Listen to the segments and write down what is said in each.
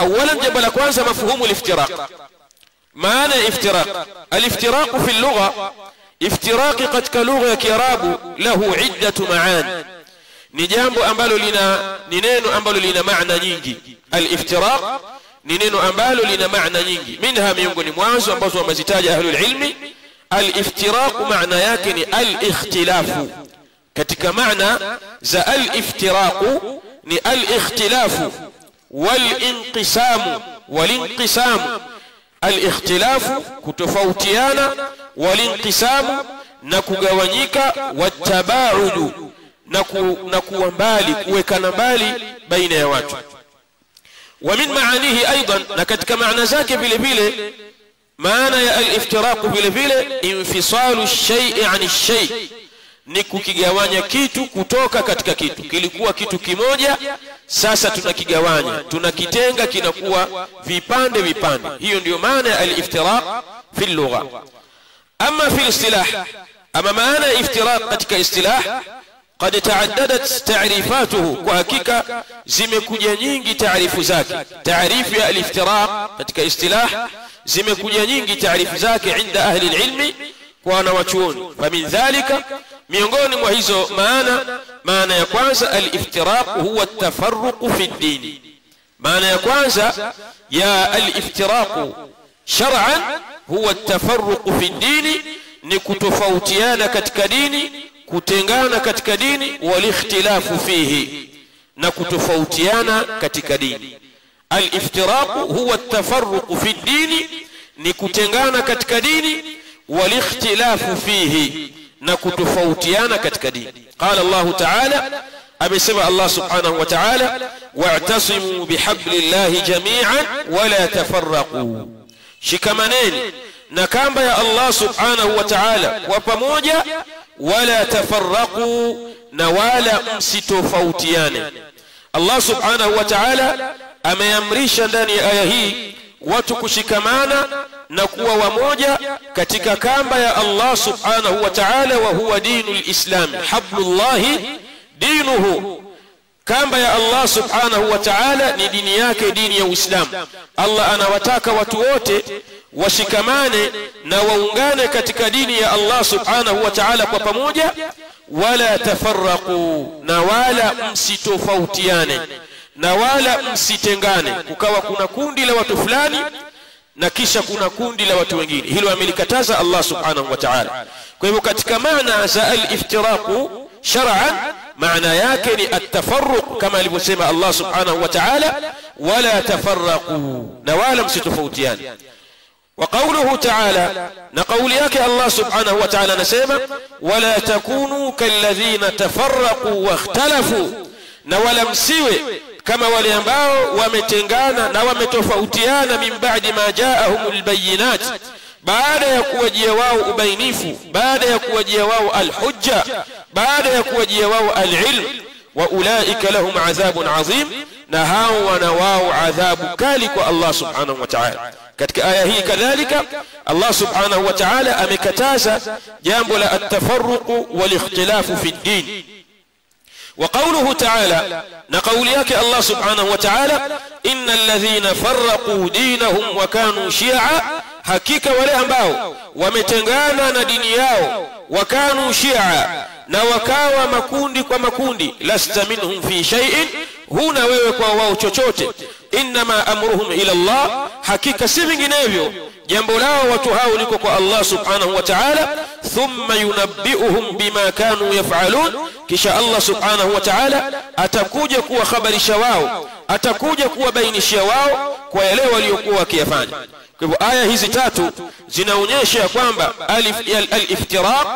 اولا jambo la kwanza mafhumu al-iftiraq. maana iftiraq, al-iftiraq fi al-lugha, iftiraq katika lugha ya Kiarabu lahu iddatu ma'an, ni jambo ambalo ni neno ambalo lina maana nyingi. Al-iftiraq ni neno ambalo lina maana nyingi, minha miongoni mwanzo ambazo wamezitaja ahlul ilmi. Al-iftiraq maana yake ni al-ikhtilafu. katika maana za al-iftiraq ni al-ikhtilafu wal-inqisamu. wal-inqisamu, al-ikhtilafu kutofautiana, wal-inqisamu na kugawanyika, wat-tabaudu na kuwa mbali, kuwekana mbali baina ya watu. wa min maanihi aidan, na katika maana zake vile vile maana ya al-iftiraq vile vile infisalu ash-shay'i 'an ash-shay', ni kukigawanya kitu kutoka katika kitu. Kilikuwa kitu kimoja, sasa tunakigawanya, tunakitenga, kinakuwa vipande vipande. hiyo ndio maana ya al-iftiraq fi al-lugha. ama fi al-istilah, ama maana ya iftiraq katika istilah, قد تعددت تعريفاته, kwa hakika zimekuja nyingi taarifu zake. taarifu ya al-iftiraq katika istilah zimekuja nyingi taarifu zake inda ahli al-ilmi, kwa wanawachuoni. famin dhalika, miongoni mwa hizo maana ya kwanza, al-iftiraq huwa at-tafarruq fi ad-din. maana ya kwanza ya al-iftiraq shar'an huwa at-tafarruq fi ad-din, ni kutofautiana katika dini, kutengana katika dini, wal-ikhtilafu fihi, na kutofautiana katika dini. al-iftiraq huwa at-tafarruq fi ad-din, ni kutengana katika dini, wal-ikhtilafu fihi, na kutofautiana katika dini. qala Allah ta'ala, amesema Allah subhanahu wa ta'ala, wa'tasimu bihablillahi jami'an wa la tafarraqu, shikamaneni na kamba ya Allah subhanahu wa ta'ala kwa pamoja, wala tafarraqu, na wala msitofautiane. Allah subhanahu wa ta'ala ameamrisha ndani ya aya hii watu kushikamana na kuwa wamoja katika kamba ya Allah subhanahu wa ta'ala, wa huwa dinul islam, hablullahi dinuhu. kamba ya Allah subhanahu wa ta'ala ni dini yake, dini ya Uislamu. Allah anawataka watu wote washikamane na waungane katika dini ya Allah subhanahu wa ta'ala kwa pamoja, wala tafarraqu, na wala msitofautiane, na wala msitengane. kukawa kuna kundi la watu fulani na kisha kuna kundi la watu wengine, hilo amelikataza Allah subhanahu wa ta'ala. kwa hivyo katika maana za al-iftiraq shar'an, maana yake ni at-tafarruq, kama alivyosema Allah subhanahu wa ta'ala, wala tafarraqu, na wala msitofautiane. وقوله تعالى, نقول ياك الله سبحانه وتعالى نسيما ولا تكونوا كالذين تفرقوا واختلفوا, na wala msiwe kama wale ambao wametengana na wametofautiana, min ba'di ma ja'ahumul bayyinat, baada ya kuwajia wao ubainifu, baada ya kuwajia wao alhujja, baada ya kuwajia wao alilm. wa ulaika lahum adhabun adhim, na hao wana wao adhabu kali kwa Allah subhanahu wa ta'ala. katika aya hii kadhalika Allah subhanahu wa ta'ala amekataza jambo la at-tafarruq wal-ikhtilafu fi ad-din. wa qawluhu ta'ala, na kauli yake Allah subhanahu wa ta'ala, innal ladhina farraqu dinahum wa kanu shi'a, hakika wale ambao wametengana na dini yao, wa kanu shi'a, na wakawa makundi kwa makundi, lasta minhum fi shay'in, huna wewe kwa wao chochote. inma amruhum ila Allah, hakika si vinginevyo jambo lao watu hao liko kwa Allah subhanahu wa ta'ala. thumma yunabbi'uhum bima kanu yaf'alun, kisha Allah subhanahu wa ta'ala atakuja kuwahabarisha wao, atakuja kuwabainishia wao kwa yale waliokuwa wakiyafanya. kwa hivyo aya hizi tatu zinaonyesha kwamba al-iftiraq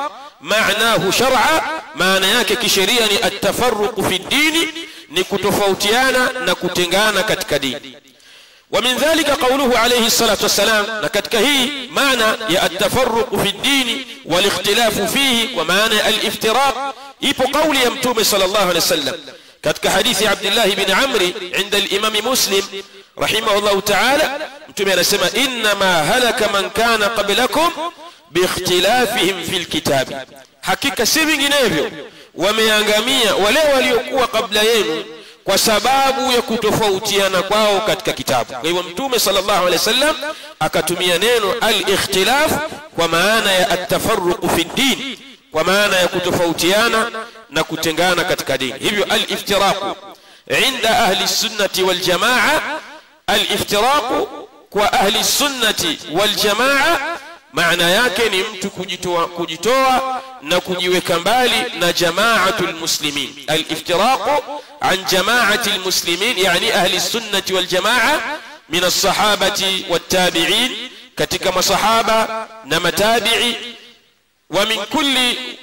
maanahu shar'a, maana yake kisheria ni at-tafarruq fi ad-din, ni kutofautiana na kutengana katika dini. wa min dhalika qawluhu alayhi salatu wassalam, na katika hii maana ya at-tafarruq fi ad-din wal ikhtilafu fihi, wa maana al-iftiraq, ipo kauli ya Mtume sallallahu alayhi wasallam katika hadithi Abdullah ibn Amr inda al-Imam Muslim rahimahullah ta'ala. Mtume anasema inma halaka man kana qablakum biikhtilafihim fil kitab, hakika si vinginevyo wameangamia wale waliokuwa kabla yenu kwa sababu ya kutofautiana kwao katika kitabu. Kwa hivyo Mtume sallallahu alaihi wasallam akatumia neno al-ikhtilaf kwa maana ya at-tafarruq fi din, kwa maana ya kutofautiana na kutengana katika dini. Hivyo al-iftiraq inda ahli sunnati wal jamaa, al-iftiraq kwa ahli sunnati wal jamaa maana yake ni mtu kujitoa na kujiweka mbali na jamaatul muslimin. Al-iftiraq an jamaatil muslimin yani ahli sunnati wal jamaa min as-sahabati wat tabi'in, katika masahaba na matabi'i, wa min kulli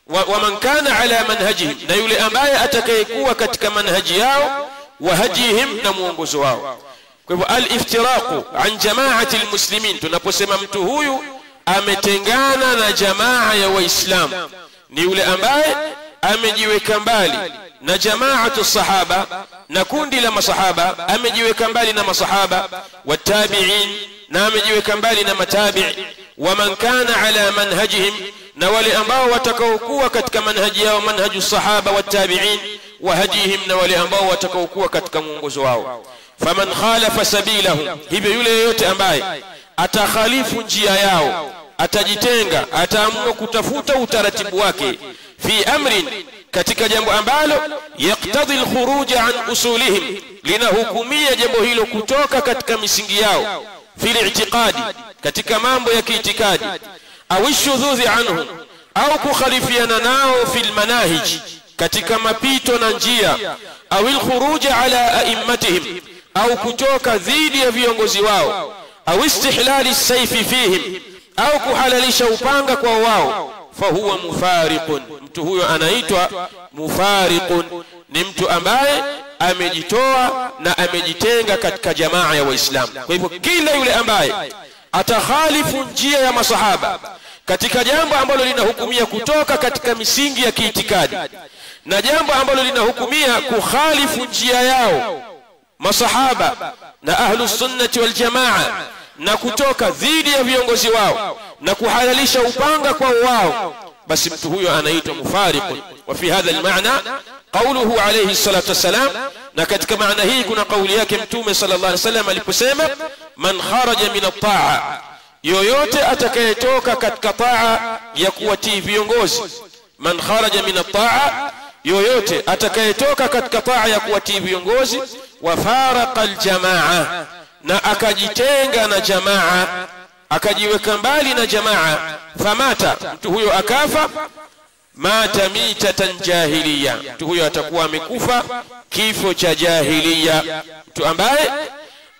wa man kana ala manhajihim, na yule ambaye atakayekuwa katika manhaji yao, wa hadihim, na muongozo wao. Kwa hivyo al-iftiraq an jamaatil muslimin, tunaposema mtu huyu ametengana na jamaa ya Waislamu, ni yule ambaye amejiweka mbali na jamaatu sahaba na kundi la masahaba, amejiweka mbali na masahaba wa tabi'in, na amejiweka mbali na matabi'i, wa man kana ala manhajihim, na wale ambao watakaokuwa katika manhaji yao, manhaju sahaba wa tabi'in, wa hadihim, na wale ambao watakaokuwa katika mwongozo wao. Faman khalafa sabilahum, hivyo yule yote ambaye atakhalifu njia yao, atajitenga, ataamua kutafuta utaratibu wake, fi amrin, katika jambo ambalo yaqtadi al-khuruj an usulihim, linahukumia jambo hilo kutoka katika misingi yao, fil i'tiqadi, katika mambo ya kiitikadi, au shudhudhi anhum, au kukhalifiana nao fil manahij, katika mapito na njia, au al-khuruj ala a'immatihim, au kutoka dhidi ya viongozi wao, au istihlali as-sayfi fihim, au kuhalalisha upanga kwa wao, fahuwa mufariqun, mtu huyo anaitwa mufariqun, ni mtu ambaye amejitoa na amejitenga katika jamaa ya Waislamu. Kwa hivyo kila yule ambaye atakhalifu njia ya masahaba katika jambo ambalo linahukumia kutoka katika misingi ya kiitikadi, na jambo ambalo linahukumia kukhalifu njia yao masahaba na ahlus sunnati wal jamaa, na kutoka dhidi ya viongozi wao na kuhalalisha upanga kwa wao, basi mtu huyo anaitwa mufariqun. Wa fi hadha al-ma'na qawluhu alayhi salatu wassalam, na katika maana hii kuna kauli yake Mtume sallallahu alayhi wasallam aliposema, man kharaja min at-ta'a, yoyote atakayetoka katika taa ya kuwatii viongozi. Man kharaja min at-ta'a, yoyote atakayetoka katika taa ya kuwatii viongozi, wa faraqa al-jamaa, na akajitenga na jamaa, akajiweka mbali na jamaa, famata, mtu huyo akafa, mata mitatan jahiliya, mtu huyo atakuwa amekufa kifo cha jahiliya. Mtu ambaye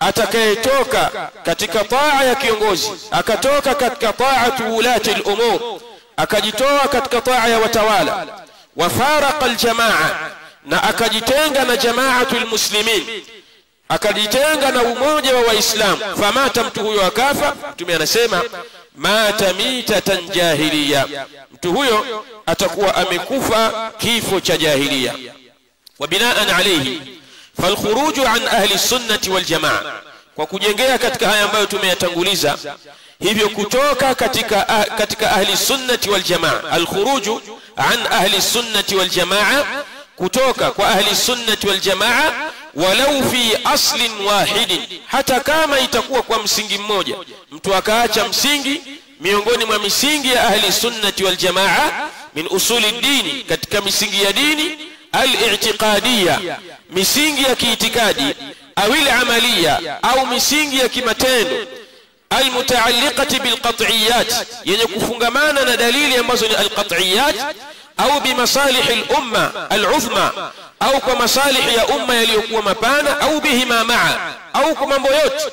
atakayetoka katika taa ya kiongozi, akatoka katika taatu ulati al-umur, akajitoa katika taa ya watawala, wa faraqa al-jamaa, na akajitenga na jamaatul muslimin, akajitenga na umoja wa Waislamu, famata, mtu huyo akafa, Mtume anasema mata mitatan jahiliya, mtu huyo atakuwa amekufa kifo cha jahiliya. Wa binaan alayhi falkhuruj an ahli sunnati wal jamaa, kwa kujengea katika haya ambayo tumeyatanguliza, hivyo kutoka katika ahli sunnati wal jamaa, alkhuruj an ahli sunnati wal jamaa, kutoka kwa ahli sunnati wal jamaa, walau fi aslin wahidin, hata kama itakuwa kwa msingi mmoja, mtu akaacha msingi miongoni mwa misingi ya ahli sunnati wal jamaa, min usuli dini, katika misingi ya dini, al-i'tiqadiyya, misingi ya kiitikadi, au al-amaliyya, au misingi ya kimatendo, al-mutaalliqati bil qat'iyyat, yenye kufungamana na dalili ambazo ni al-qat'iyyat, au bi masalih al-umma al-uzma, au kwa masalih ya umma yaliyokuwa mapana, au bihima ma'a, au kwa mambo yote,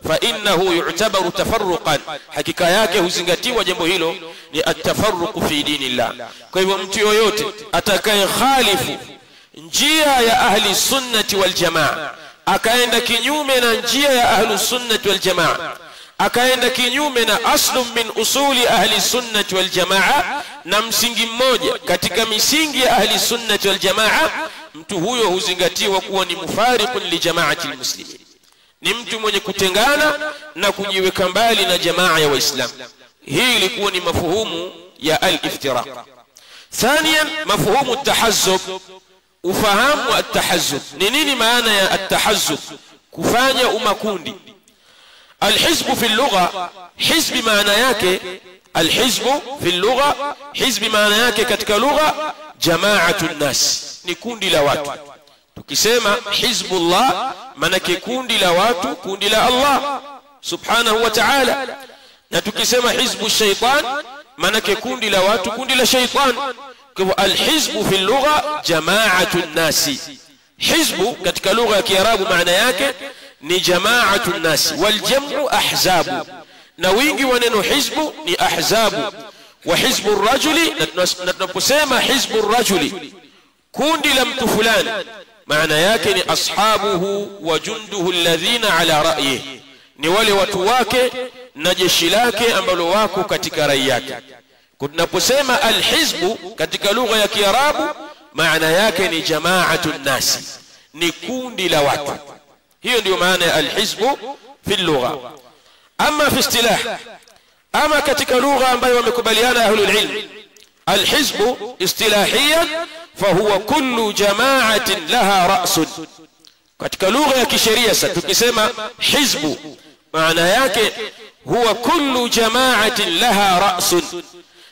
fa innahu yu'tabaru tafarruqan, hakika yake huzingatiwa jambo hilo ni at-tafarruq fi dinillah. Kwa hivyo mtu yoyote atakaye khalifu njia ya ahli sunnati wal jamaa, akaenda kinyume na njia ya ahli sunnati wal jamaa, akaenda kinyume na aslun min usuli ahli sunnati wal jamaa, na msingi mmoja katika misingi ya ahli sunnati wal jamaa, mtu huyo huzingatiwa kuwa ni mufariqun li jamaati almuslimin, ni mtu mwenye kutengana na kujiweka mbali na jamaa ya Waislamu. Hii ilikuwa ni mafuhumu ya al-iftiraq. Thaniyan, mafuhumu at-tahazzub ufahamu at-tahazzub. Ni nini maana ya at-tahazzub? Kufanya umakundi. Al-hizbu fi lugha, hizbi maana yake, al-hizbu fi lugha, hizbi maana yake katika lugha jama'atun nas, ni kundi la watu. Tukisema hizbullah maana kundi la watu, kundi la Allah subhanahu wa ta'ala. Na tukisema hizbu shaytan maana kundi la watu, kundi la shaytan. Kwa al-hizbu fi lugha jama'atun nas. Hizbu katika lugha ya Kiarabu maana yake ni jama'atun nas, wal jam'u ahzabu, na wingi wa neno hizbu ni ahzabu. Wa hizbu ar-rajuli, na tunaposema hizbu ar-rajuli kundi la mtu fulani, maana yake ni ashabuhu wa junduhu alladhina ala ra'yihi, ni wale watu wake na jeshi lake ambalo wako katika rai yake. Tunaposema al-hizbu katika lugha ya Kiarabu maana yake ni jama'atun nasi, ni kundi la watu. Hiyo ndio maana ya al-hizbu fi lugha. Ama fi istilah, ama katika lugha ambayo wamekubaliana ahlul ilm, al-hizbu istilahiyan fahuwa kullu jama'atin laha ra'sun. Katika lugha ya kisheria sasa tukisema hizbu maana yake huwa kullu jama'atin laha ra'sun,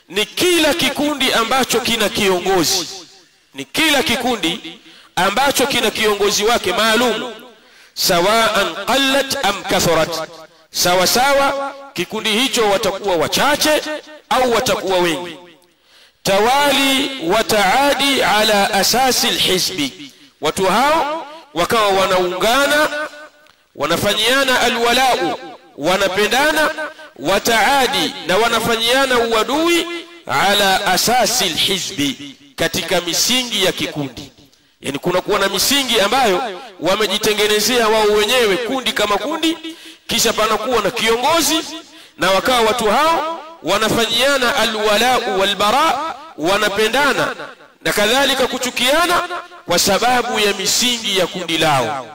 ni kila kikundi ambacho kina kiongozi, ni kila kikundi ambacho kina kiongozi wake maalum, sawaan qallat am kathurat, sawa sawa kikundi hicho watakuwa wachache au watakuwa wengi. Tawali wa taadi ala asasi alhizbi, watu hao wakawa wanaungana, wanafanyiana alwalau, wanapendana, wataadi, na wanafanyiana uadui, ala asasi alhizbi, katika misingi ya kikundi. Yani kuna kuwa na misingi ambayo wamejitengenezea wao wenyewe kundi kama kundi, kisha panakuwa na kiongozi, na wakawa watu hao wanafanyiana alwalau walbara, wanapendana na kadhalika kuchukiana kwa sababu ya misingi ya kundi lao.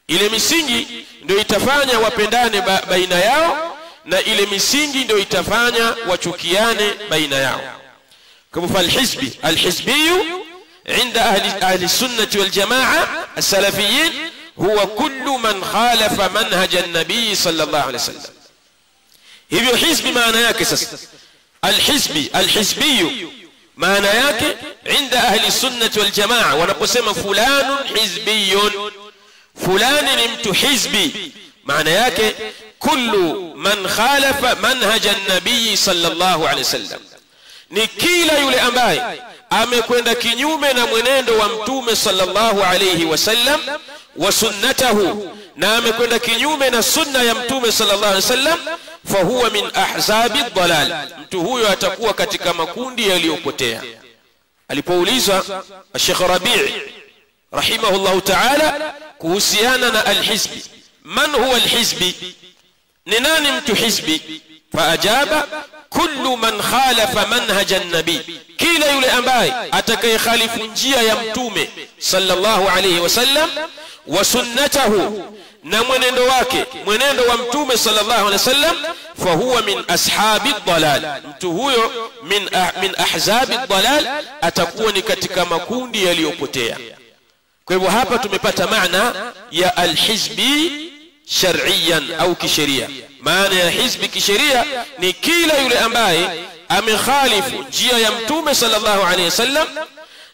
Ile misingi ndio itafanya wapendane baina yao, na ile misingi ndio itafanya wachukiane baina yao. Kama falhizbi, alhizbiyu عند أهل السنة والجماعة السلفيين هو كل من خالف منهج النبي صلى الله عليه وسلم. hivyo hizbi maana yake sasa, alhizbiyu maana yake عند أهل السنة والجماعة, wanaposema fulanun hizbiyun, fulani ni mtu hizbi, maana yake kullu man khalafa manhaj an-nabiy sallallahu alayhi wasallam, ni kila yule ambaye amekwenda kinyume na mwenendo wa mtume sallallahu alayhi wasallam, wa sunnatahu, na amekwenda kinyume na sunna ya mtume sallallahu alayhi wasallam, fa huwa min ahzabi dhalal, mtu huyo atakuwa katika makundi yaliyopotea. Alipoulizwa Sheikh Rabi' rahimahullahu ta'ala kuhusiana na alhizbi, man huwa alhizbi, ni nani mtu hizbi, faajaba kullu man khalafa manhaja an-nabi, kila yule ambaye atakayekhalifu njia ya mtume sallallahu alayhi wasallam, wa sunnatahu, na mwenendo wake, mwenendo wa mtume sallallahu alayhi wasallam, fa huwa min ashabi dhalal, mtu huyo min ahzabi dhalal, atakuwa ni katika makundi yaliyopotea. Kwa hivyo hapa tumepata maana ya alhizbi shar'iyan au kisheria. Maana ya hizbi kisheria ni kila yule ambaye amekhalifu njia ya mtume sallallahu alayhi wasallam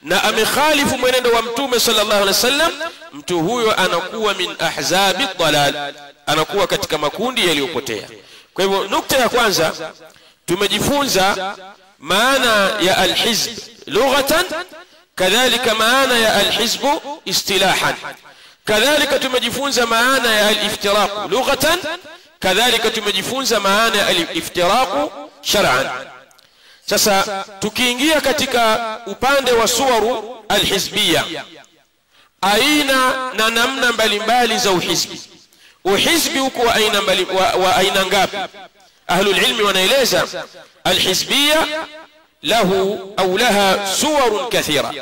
na amekhalifu mwenendo wa mtume sallallahu alayhi wasallam, mtu huyo anakuwa min ahzabi dhalal, anakuwa katika makundi yaliyopotea. Kwa hivyo nukta ya kwanza tumejifunza maana ya alhizb lughatan, kadhalika maana ya alhizb istilahan, kadhalika tumejifunza maana ya aliftiraq lughatan, kadhalika tumejifunza maana ya aliftiraq shar'an. Sasa tukiingia katika upande wa suwaru alhizbiyya, aina na namna mbalimbali za uhizbi. Uhizbi uko wa aina wa aina ngapi? Ahlul ilmi wanaeleza alhizbiyya lahu au laha suwarun kathira.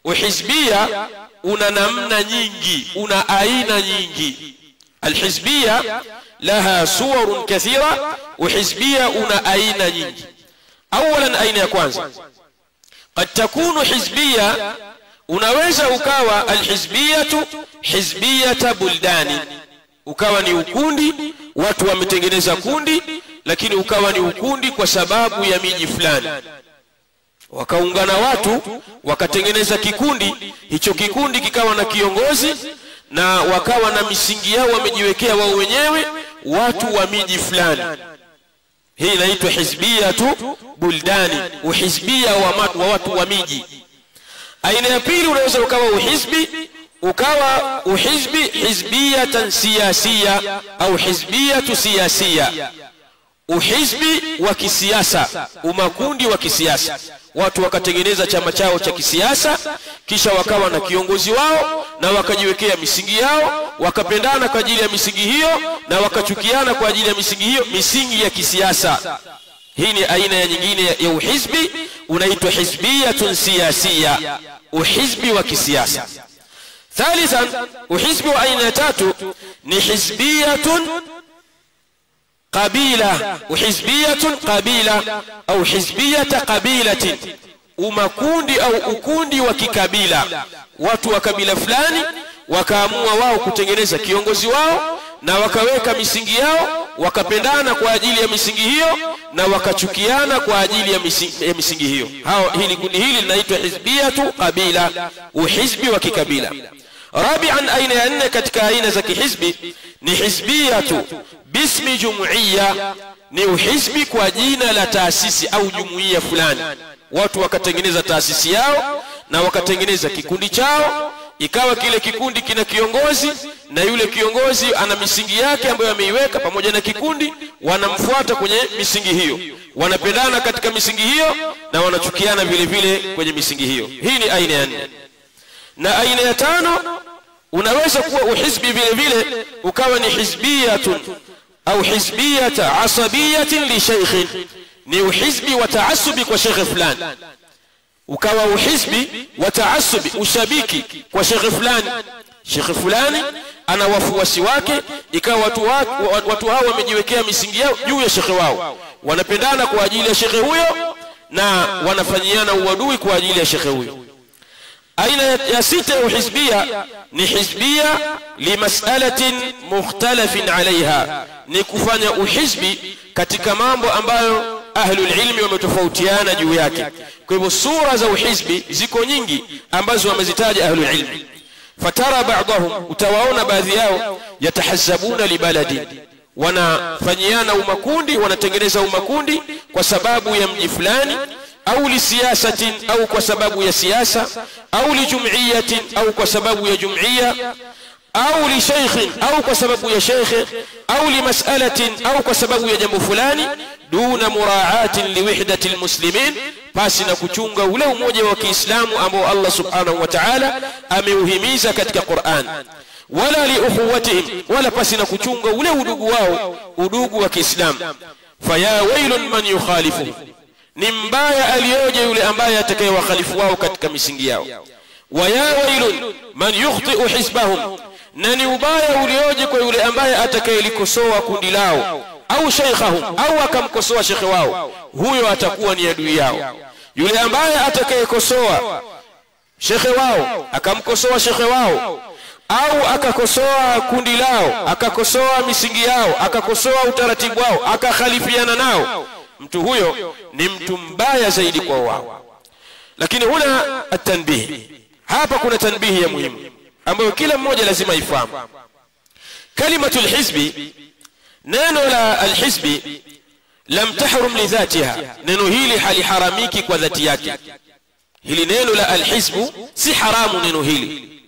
Uhizbiyya una namna nyingi, una aina nyingi. Alhizbiyya laha suwarun kathira, uhizbiyya una aina nyingi. اولا اين ya kwanza, قد تكون حزبيه unaweza ukawa alhizbiyatu hizbiyata buldani, ukawa ni ukundi, watu wametengeneza kundi, lakini ukawa ni ukundi kwa sababu ya miji fulani. Wakaungana watu wakatengeneza kikundi, hicho kikundi kikawa na kiongozi na wakawa na misingi yao wamejiwekea wao wenyewe, watu wa miji fulani. Hii inaitwa hizbiyatu buldani, uhizbia wa watu wa miji. Aina ya pili, unaweza ukawa uhizbi hizbiyatan siyasiya au hizbiyatu siyasiya, uhizbi wa kisiasa, umakundi wa kisiasa. Watu wakatengeneza chama chao cha kisiasa, kisha wakawa na kiongozi wao na wakajiwekea misingi yao, wakapendana kwa ajili ya misingi hiyo na wakachukiana kwa ajili ya misingi hiyo, misingi ya kisiasa. Hii ni aina ya nyingine ya uhizbi, unaitwa hizbiyatun siyasiya, uhizbi wa kisiasa. Thalithan, uhizbi wa aina ya tatu ni hizbiyatun qabila, uhizbiyatun qabila au hizbiyata qabilatin, umakundi au ukundi wa kikabila. Watu wa kabila fulani wakaamua wao kutengeneza kiongozi wao na wakaweka misingi yao, wakapendana kwa ajili ya misingi hiyo na wakachukiana kwa ajili ya misingi hiyo. Hili kundi hili linaitwa hizbiyatu qabila, uhizbi wa kikabila. Rabi'an, aina ya nne katika aina za kihizbi ni hizbiyatu bismi jumuiya, ni uhizbi kwa jina la taasisi au jumuiya fulani. Watu wakatengeneza taasisi yao na wakatengeneza kikundi chao, ikawa kile kikundi kina kiongozi na yule kiongozi ana misingi yake ambayo ameiweka, pamoja na kikundi wanamfuata kwenye misingi hiyo, wanapendana katika misingi hiyo na wanachukiana vile vile kwenye misingi hiyo. Hii ni aina ya nne. Na aina ya tano, unaweza kuwa uhizbi vile vile ukawa ni hizbiyatun au hizbiyata asabiyatin li shaykhin, ni uhizbi wa taassubi kwa shekhe fulani. Ukawa uhizbi wa taassubi, ushabiki kwa shekhe fulani. Shekhe fulani ana wafuasi wake, ikawa watu hao wamejiwekea misingi yao juu ya shekhe wao, wanapendana kwa ajili ya shekhe huyo na wanafanyiana uadui kwa ajili ya shekhe huyo. Aina ya sita ya uhizbia ni hizbia limas'alatin mukhtalafin alaiha, ni kufanya uhizbi katika mambo ambayo ahlul ilmi wametofautiana juu yake. Kwa hivyo sura za uhizbi ziko nyingi ambazo wamezitaja ahlul ilmi. Fatara ba'dahum, utawaona baadhi yao, yatahazzabuna libaladi, wanafanyiana umakundi, wanatengeneza umakundi kwa sababu ya mji fulani, au li siyasatin, au kwa sababu ya siasa, au li jum'iyatin, au kwa sababu ya jum'iyya, au li shaykhin, au kwa sababu ya shaykh, au li mas'alatin, au kwa sababu ya jambo fulani, duna mura'atin li wihdati almuslimin, basi na kuchunga ule umoja wa Kiislamu ambao Allah subhanahu wa ta'ala ameuhimiza katika Qur'an, wala li ukhuwatihim, wala basi na kuchunga ule udugu wao, udugu wa Kiislamu. Faya wailun man yukhalifu, ni mbaya aliyoje yule ambaye atakayewakhalifu wao katika misingi yao. Wa ya wailun man yukhti'u hizbahum, na ni ubaya ulioje kwa yule ambaye atakayelikosoa kundi lao, au shaykhahum, au akamkosoa shekhe wao, huyo atakuwa ni adui yao. Yule ambaye atakayekosoa shekhe wao, akamkosoa shekhe wao, au akakosoa kundi lao, akakosoa misingi yao, akakosoa utaratibu wao, akakhalifiana nao, mtu huyo ni mtu mbaya zaidi kwa wao. Lakini huna at-tanbih, hapa kuna tanbihi ya muhimu ambayo kila mmoja lazima ifahamu. Kalimatul hizbi, neno la alhizbi, lam tahrum li dhatiha, neno hili haliharamiki kwa dhati yake. Hili neno la alhizbu si haramu neno hili,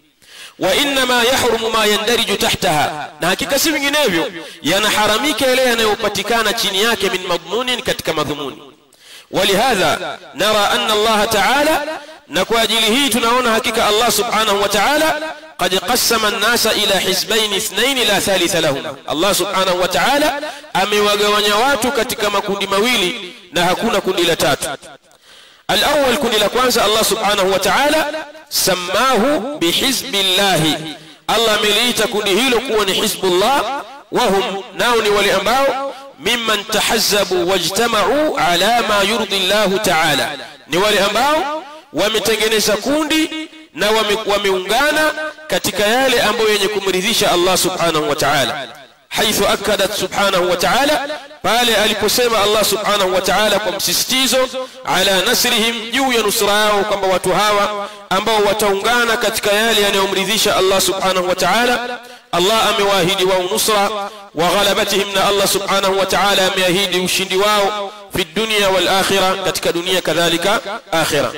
wa inma yahrumu ma yandariju tahtaha, na hakika si vinginevyo yanaharamika yale yanayopatikana chini yake, min madmunin, katika madhumuni. Walihadha nara anna Allah ta'ala, na kwa ajili hii tunaona hakika Allah subhanahu wa ta'ala qad qassama an-nasa ila hizbayn ithnayn la thalitha lahum. Allah subhanahu wa ta'ala amewagawanya watu katika makundi mawili na hakuna kundi la tatu. Al-awwal, kundi la kwanza, Allah subhanahu wa ta'ala samahu bihizbillahi, Allah ameliita kundi hilo kuwa ni hizbullah. Wahum, nao ni wale ambao mimman tahazzabu wajtama'u ala ma yurdi Allah ta'ala, ni wale ambao wametengeneza kundi na wameungana katika yale ambayo yenye kumridhisha Allah subhanahu wa ta'ala. Haithu akadat subhanahu wa ta'ala, pale aliposema Allah subhanahu wa ta'ala kwa msisitizo ala nasrihim, juu ya nusra yao, kwamba watu hawa ambao wataungana katika yale yanayomridhisha Allah subhanahu wa ta'ala, Allah amewaahidi wao nusra, wa ghalabatihim, na Allah subhanahu wa ta'ala ameahidi ushindi wao fi dunya wal akhirah, katika dunia kadhalika akhirah.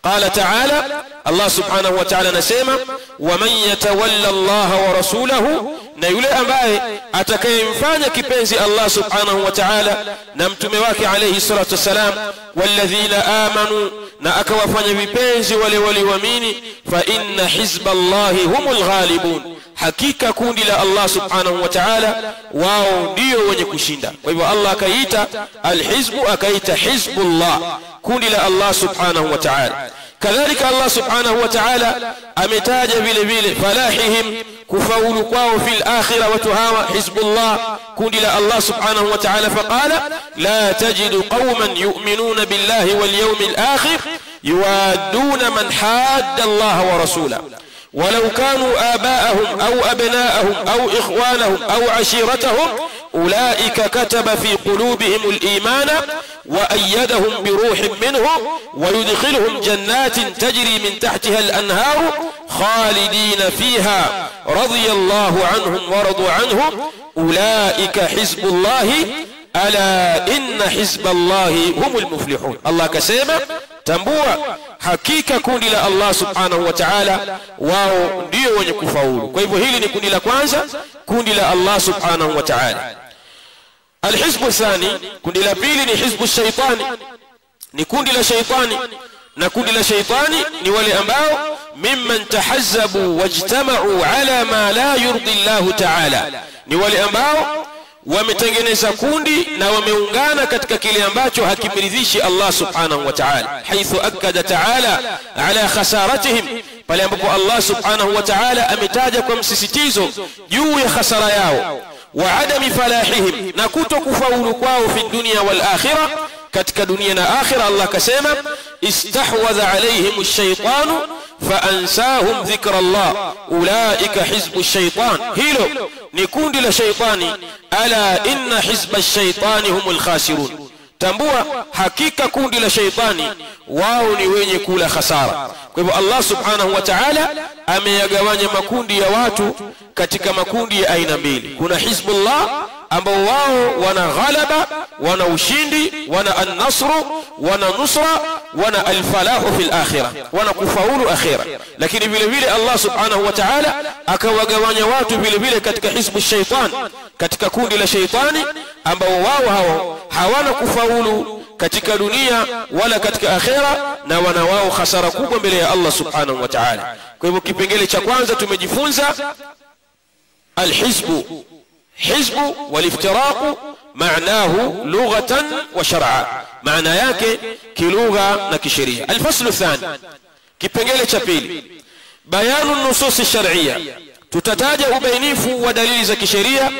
قال تعالى الله سبحانه وتعالى نسمع ومن يتولى الله ورسوله, na yule ambaye atakayemfanya kipenzi Allah subhanahu wa ta'ala na mtume wake alayhi salatu wasalam, walladhina amanu, na akawafanya vipenzi wale walioamini, fa inna hizballahi humul ghalibun, hakika kundi la Allah subhanahu wa ta'ala wao ndio wenye kushinda. Kwa hivyo Allah akaita alhizbu, akaita hizbullah, kundi la Allah subhanahu wa ta'ala. Kadhalika Allah subhanahu wa ta'ala ametaja vile vile falahihim, kufaulu kwao fil akhirah, watu hawa hizbullah, kundi la Allah subhanahu wa ta'ala. Faqala la tajidu qauman yu'minuna billahi wal yawmil akhir yuwadduna man hadda Allah wa rasulahu ولو كانوا آباءهم أو أبناءهم أو إخوانهم أو عشيرتهم أولئك كتب في قلوبهم الإيمان وأيدهم بروح منه ويدخلهم جنات تجري من تحتها الأنهار خالدين فيها رضي الله عنهم ورضوا عنه أولئك حزب الله ألا إن حزب الله هم المفلحون. الله كسيما tambua hakika kundi la Allah subhanahu wa ta'ala wao ndio wenye kufaulu. Kwa hivyo hili ni kundi la kwanza, kundi la Allah subhanahu wa ta'ala. Alhizbu thani, kundi la pili ni hizbu shaitani, ni kundi la shaitani. Na kundi la shaitani ni wale ambao mimman tahazzabu wajtama'u ala ma la yurdi Allah ta'ala, ni wale ambao wametengeneza kundi na wameungana katika kile ambacho hakimridhishi Allah subhanahu wa ta'ala. Haithu akada ta'ala ala khasaratihim, pale ambapo Allah subhanahu wa ta'ala ametaja kwa msisitizo juu ya khasara yao, wa adami falahihim, na kutokufaulu kwao fi dunya wal akhirah, katika dunia na akhirah. Allah kasema istahwadha alayhim ash-shaytanu فأنساهم ذكر الله أولئك حزب الشيطان, hilo ni kundi la shaitani. Ala inna hizba ash-shaytani humul khasirun, tambua hakika kundi la shaitani wao ni wenye kula khasara. Kwa hivyo Allah subhanahu wa ta'ala ameyagawanya makundi ya watu katika makundi ya aina mbili. Kuna hizbullah ambao wao wana ghalaba, wana ushindi, wana an-nasru, wana nusra, wana al-falahu fil akhirah, wana kufaulu akhirah. Lakini vile vile Allah subhanahu wa ta'ala akawagawanya watu vile vile katika hizbu shaitan, katika kundi la shaitani ambao wao hawana kufaulu katika dunia wala katika akhera, na wana wao hasara kubwa mbele ya Allah subhanahu wa ta'ala. Kwa hivyo kipengele cha kwanza tumejifunza alhizbu, hizbu waliftiraqu maanahu lughatan wa shar'a, maana yake kilugha na kisheria. Alfaslu thani, kipengele cha pili, bayanu nusus shar'iyya, tutataja ubainifu wa dalili za kisheria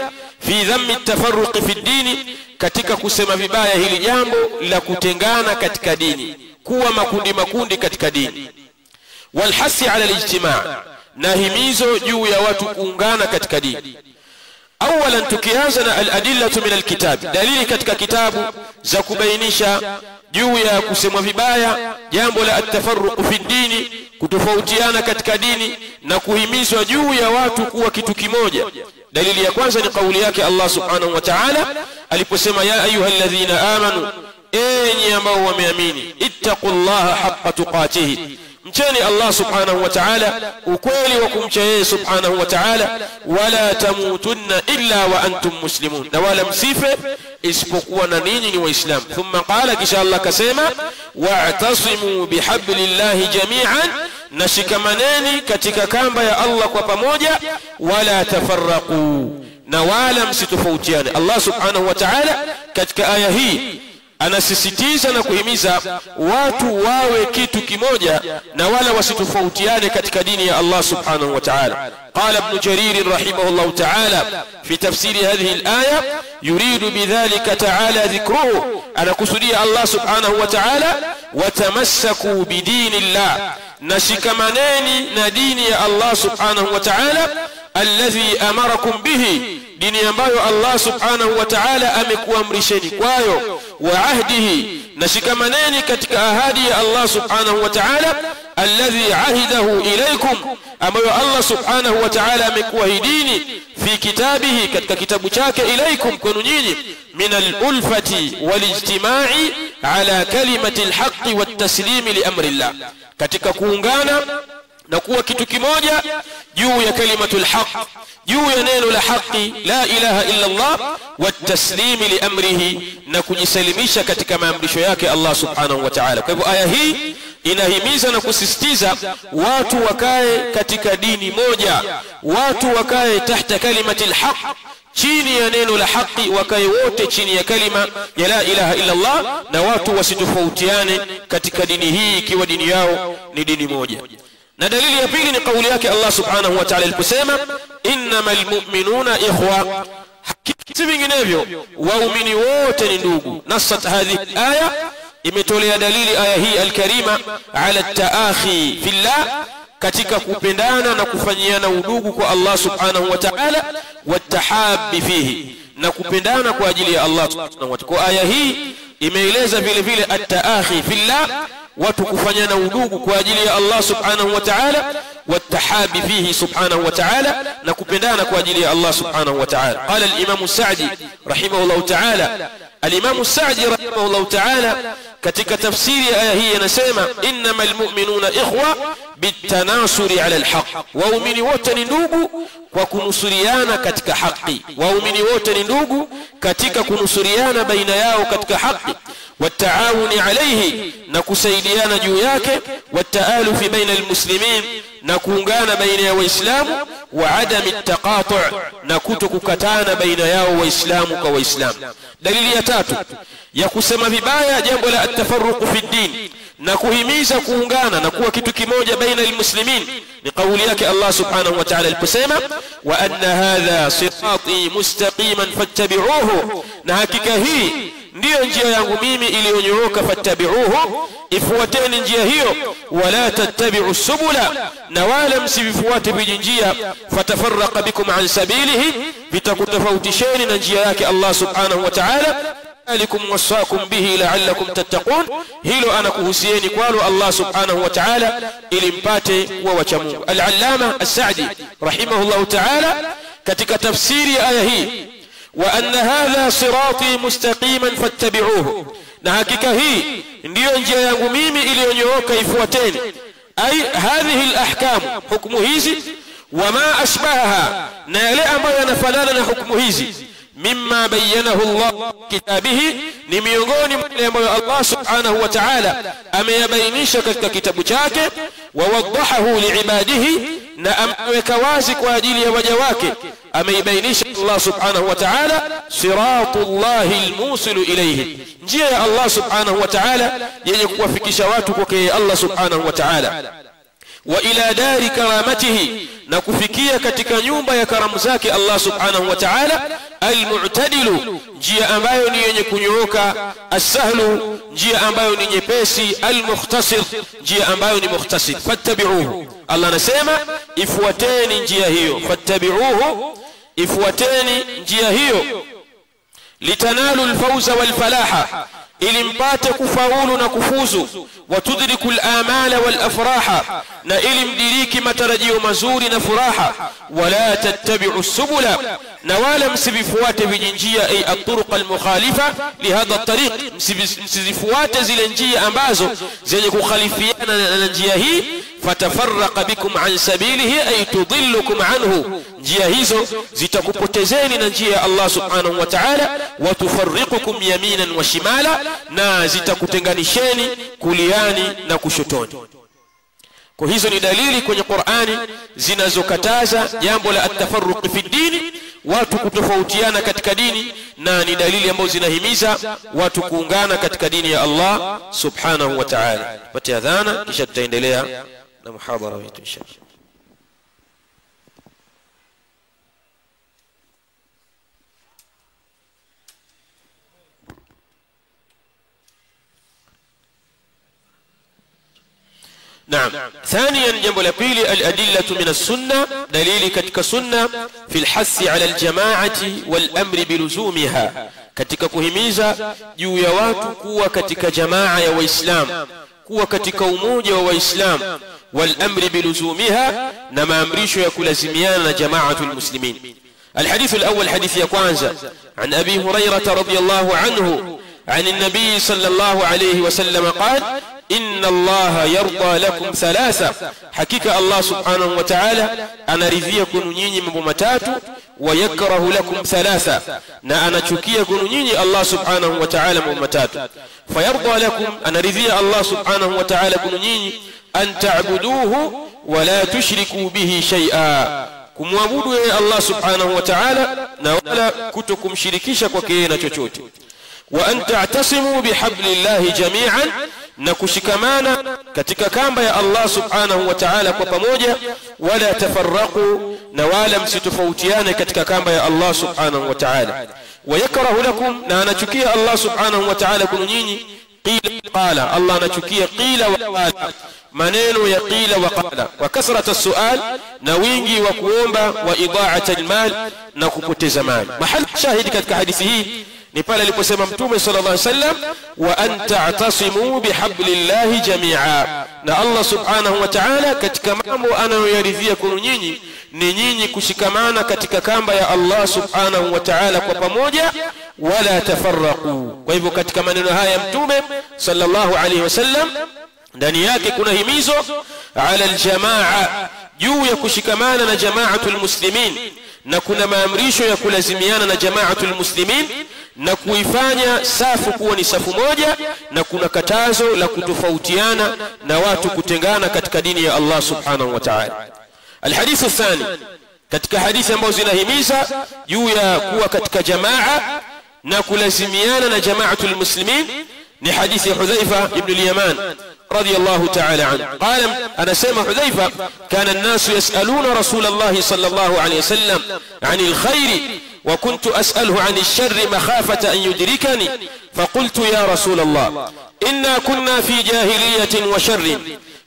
fi dhammi at-tafarruq fi ad-din, katika kusema vibaya hili jambo la kutengana katika dini, kuwa makundi katika dini. Walhasi ala al-ijtima', na himizo juu ya watu kuungana katika dini. Awalan, tukianza na al-adillatu min al-kitab, dalili katika kitabu za kubainisha juu ya kusemwa vibaya jambo la at-tafarruq fi ad-din, kutofautiana katika dini na kuhimizwa juu ya watu kuwa kitu kimoja. Dalili ya kwanza ni kauli yake Allah subhanahu wa ta'ala aliposema ya ayyuhalladhina amanu, enyi ambao wameamini, ittaqullaha haqqa tuqatihi, mcheni Allah subhanahu wa ta'ala ukweli wa kumcha yeye subhanahu wa ta'ala, wala tamutunna illa wa antum muslimun, na wala msife isipokuwa na ninyi ni waislamu. Thumma qala, kisha Allah kasema wa'tasimu bihablillahi jami'an, nashikamaneni katika kamba ya Allah kwa pamoja, wala tafarraqu, na wala msitofautiane. Allah subhanahu wa ta'ala katika aya hii anasisitiza na kuhimiza watu wawe kitu kimoja na wala wasitofautiane katika dini ya Allah subhanahu wa ta'ala. قال ابن جرير رحمه الله تعالى في تفسير هذه الآية يريد بذلك تعالى ذكره، أنا قصدي الله سبحانه وتعالى وتمسكوا بدين الله، nashikamaneni na dini ya Allah subhanahu wa ta'ala alladhi amarakum bihi, dini ambayo Allah subhanahu wa ta'ala amekuamrisheni kwayo, wa ahdihi, nashikamaneni katika ahadi ya Allah subhanahu wa ta'ala alladhi ahidahu ilaykum, ambayo Allah subhanahu wa ta'ala amekuahidini fi kitabihi, katika kitabu chake, ilaykum, kwenu nyinyi, min al-ulfati wal-ijtima'i ala kalimati al-haqqi wat-taslimi li amri Allah, katika kuungana na kuwa kitu kimoja juu ya kalimatul haqq, juu ya neno la haki la ilaha illa Allah, wat-taslimi li amrihi, na kujisalimisha katika maamrisho yake Allah subhanahu wa ta'ala. Kwa hivyo aya hii inahimiza na kusisitiza watu wakae katika dini moja, watu wakae tahta kalimatil haqq, chini ya neno la haki, wakae wote chini ya kalima ya la ilaha illa Allah, na watu wasitofautiane katika dini hii ikiwa dini yao ni dini moja. Na dalili ya pili ni kauli yake Allah subhanahu wa ta'ala aliposema innamal mu'minuna ikhwa, si vinginevyo waumini wote ni ndugu. Nasat hadhihi aya, imetolea dalili aya hii alkarima ala taakhi fillah, katika kupendana na kufanyiana udugu kwa Allah subhanahu wa ta'ala, watahabbi fihi, na kupendana kwa ajili ya Allah subhanahu wa ta'ala. Kwa aya hii imeeleza vile vile at-taakhi fillah, watu kufanyana udugu kwa ajili ya Allah subhanahu wa ta'ala, watahabi fihi subhanahu wa ta'ala, na kupendana kwa ajili ya Allah subhanahu wa ta'ala. Qala al-Imam Sa'di rahimahullah ta'ala, al-Imam Sa'di rahimahullah ta'ala katika tafsiri ya aya hii anasema innamal mu'minuna ikhwa bitanasuri ala al-haq, waumini wote ni ndugu kwa kunusuriana katika haki, waumini wote ni ndugu katika kunusuriana baina yao katika haki, wataawuni alayhi, na kusaidiana juu yake, wataalufi baina almuslimin, na kuungana baina ya waislamu, wa adami taqatu', na kutokukatana baina yao waislamu kwa waislamu. Dalili ya tatu ya kusema vibaya jambo la atafarruq fi din, na kuhimiza kuungana na kuwa kitu kimoja baina almuslimin, ni kauli yake Allah subhanahu wa ta'ala aliposema wa anna hadha sirati mustaqiman fattabi'uhu, na hakika hii ndiyo njia yangu mimi iliyonyooka, fattabi'uhu, ifuateni njia hiyo, wala tattabi'u subula, na wala msivifuate vijinjia, fatafarraqa bikum an sabilihi, vitakutafautisheni na njia yake Allah subhanahu wa ta'ala. alikum wasaakum bihi la'allakum tattaqun, hilo anakuhusieni kwalo Allah subhanahu wa ta'ala ili mpate kuwa wacha Mungu. Al-Allama As-Sa'di rahimahullah ta'ala katika tafsiri ya aya hii, wa anna hadha sirati mustaqiman fattabi'uhu, na hakika hii ndiyo njia yangu mimi iliyonyooka, ifuateni. Ay hadhihi al-ahkam, hukumu hizi, wama ashbahaha, na yale ambayo yanafanana na hukumu hizi, mimma bayyanahu Allah kitabihi, ni miongoni mwa yale ambayo Allah subhanahu wa ta'ala ameyabainisha katika kitabu chake, wa waddahahu liibadihi, na ameweka wazi kwa ajili ya waja wake, ameibainisha Allah subhanahu wa ta'ala siratullahi almusilu ilayhi, njia ya Allah subhanahu wa ta'ala yenye kuwafikisha watu kwake Allah subhanahu wa ta'ala, wa ila dari karamatihi, na kufikia katika nyumba ya karamu zake Allah subhanahu wa ta'ala, almu'tadilu, njia ambayo ni yenye kunyooka, as-sahlu, njia ambayo ni nyepesi, al-mukhtasir, njia ambayo ni mukhtasir. Fattabi'uhu, Allah anasema ifuateni njia hiyo, fattabi'uhu, ifuateni njia hiyo, litanalu al-fawza wal-falaha, ili mpate kufaulu na kufuzu, watudriku al-amala wal-afraha, na ili mdiriki matarajio mazuri na furaha, wala tattabi'u subula, na wala msivifuate vijinjia, ay at-turuq al-mukhalifa li hadha at-tariq, msizifuate zile njia ambazo zenye kukhalifiana na njia hii, fatafarraqa bikum an sabilihi, ay tudillukum anhu, njia hizo zitakupotezeni na njia ya Allah subhanahu wa ta'ala, wa tufarriqukum yaminan wa shimala, na zitakutenganisheni kuliani na kushotoni. Kwa hizo ni dalili kwenye Qur'ani zinazokataza jambo la atafarruq fi dini, watu kutofautiana katika dini, na ni dalili ambazo zinahimiza watu kuungana katika dini ya Allah subhanahu wa ta'ala. Pate adhana kisha tutaendelea na muhadhara wetu inshallah. نعم. ثانيا جنب الأبيل الأدلة من السنة دليل كتك سنة في الحث على الجماعة والأمر بلزومها كتك كهميزة يويوات كوة كتك جماعة وإسلام كوة كتك أموجة وإسلام والأمر بلزومها نما أمريش يكون زميان جماعة المسلمين. الحديث الأول حديث يكوانزا عن أبي هريرة رضي الله عنه عن النبي صلى الله عليه وسلم قال إن الله يرضى لكم ثلاثة حقيقة الله سبحانه وتعالى أنا رضيكم نيني مبمتاتو ويكره لكم ثلاثة أنا تشكيكم نيني الله سبحانه وتعالى مبمتاتو فيرضى لكم أنا رضي الله سبحانه وتعالى نيني أن تعبدوه ولا تشركوا به شيئا kumwabudu yeye Allah subhanahu wa ta'ala na wala kutokumshirikisha kwake yeye na chochote wa an ta'tasimu bihablillahi jami'an na kushikamana katika kamba ya Allah subhanahu wa ta'ala kwa pamoja wala tafarraqu na wala msitofautiane katika kamba ya Allah subhanahu wa ta'ala wa yakrahu lakum na anachukia Allah subhanahu wa ta'ala kunu nyinyi qila Allah anachukia qila wa qala maneno ya qila wa qala wa kasrat as-su'al na wingi wa kuomba wa ida'at al-mal na kupoteza mali. Mahali shahidi katika hadithi hii ni pale aliposema Mtume sallallahu alaihi wasallam wa an ta'tasimu bihablillahi jami'a na Allah subhanahu wa ta'ala katika mambo anayoyaridhia kwenu nyinyi ni nyinyi kushikamana katika kamba ya Allah subhanahu wa ta'ala kwa pamoja wala tafarraqu. Kwa hivyo katika maneno haya Mtume sallallahu alaihi wasallam ndani yake kuna himizo ala aljamaa juu ya kushikamana na jamaatul muslimin na kuna maamrisho ya kulazimiana na jamaatul muslimin na kuifanya safu kuwa ni safu moja na kuna katazo la kutofautiana na watu kutengana katika dini ya Allah subhanahu wa ta'ala. Alhadithu thani katika hadithi ambazo zinahimiza juu ya kuwa katika jamaa na kulazimiana na jamaatul muslimin ni hadithi Hudhaifa ibn al-Yaman رضي الله تعالى عنه قال أنا سمع حذيفة كان الناس يسألون رسول الله صلى الله عليه وسلم عن الخير وكنت أسأله عن الشر مخافة أن يدركني فقلت يا رسول الله إنا كنا في جاهلية وشر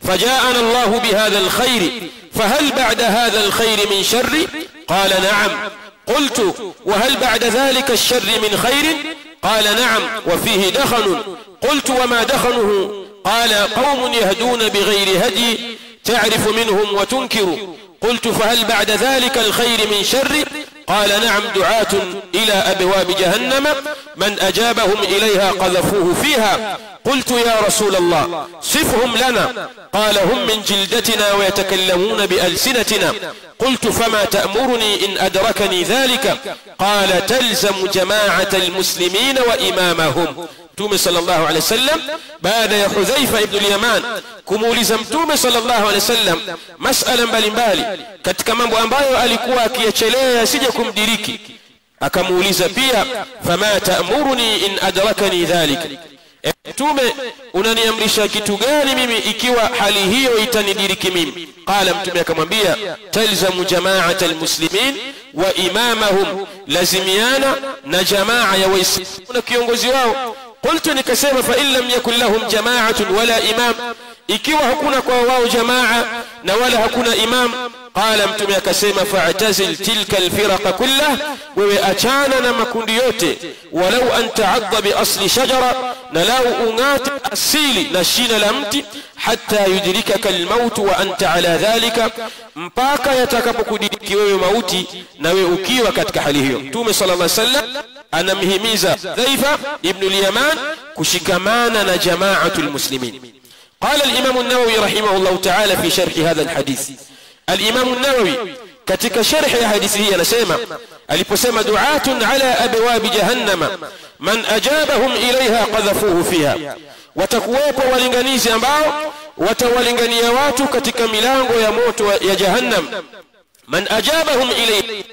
فجاءنا الله بهذا الخير فهل بعد هذا الخير من شر قال نعم قلت وهل بعد ذلك الشر من خير قال نعم وفيه دخن قلت وما دخنه قال قوم يهدون بغير هدي تعرف منهم وتنكر قلت فهل بعد ذلك الخير من شر قال نعم دعاة إلى أبواب جهنم من أجابهم إليها قذفوه فيها قلت يا رسول الله صفهم لنا قال هم من جلدتنا ويتكلمون بألسنتنا قلت فما تأمرني إن أدركني ذلك قال تلزم جماعة المسلمين وإمامهم. Mtume sallallahu alaihi wasallam baada ya Hudhaifa ibn al-Yaman kumuuliza Mtume sallallahu alaihi wasallam masala mbalimbali katika mambo ambayo alikuwa akiyachelea asije kumdiriki akamuuliza pia fama ta'muruni in adrakani dhalik Mtume unaniamrisha kitu gani mimi ikiwa hali hiyo itanidiriki mimi qala Mtume akamwambia talzamu jama'at almuslimin wa imamahum lazimiana na jamaa ya waislamu na kiongozi wao قلت nikasema fa in lam yakul lahum jama'atun wala imam ikiwa hakuna kwa wao jamaa na wala hakuna imam qala Mtume akasema fa'tazil tilka alfiraq kullah wewe achana na makundi yote walau an ta'adda bi asli shajara na lau ungati asili na shina la mti hatta yudrikaka almaut wa anta ala dhalika mpaka yatakapokudiriki wewe mauti na wewe ukiwa katika hali hiyo. Mtume sallallahu alaihi wasallam anamhimiza Hudhaifa ibn al-Yaman kushikamana na jamaatul muslimin. قال الإمام النووي رحمه الله تعالى في شرح هذا الحديث الإمام النووي katika sharh ya hadithi hii anasema aliposema du'atun ala abwab jahannam man ajabahum ilaiha qadhafuhu fiha watakuwepo walinganizi ambao watawalingania watu katika milango ya moto ya jahannam man ajabahum ilaiha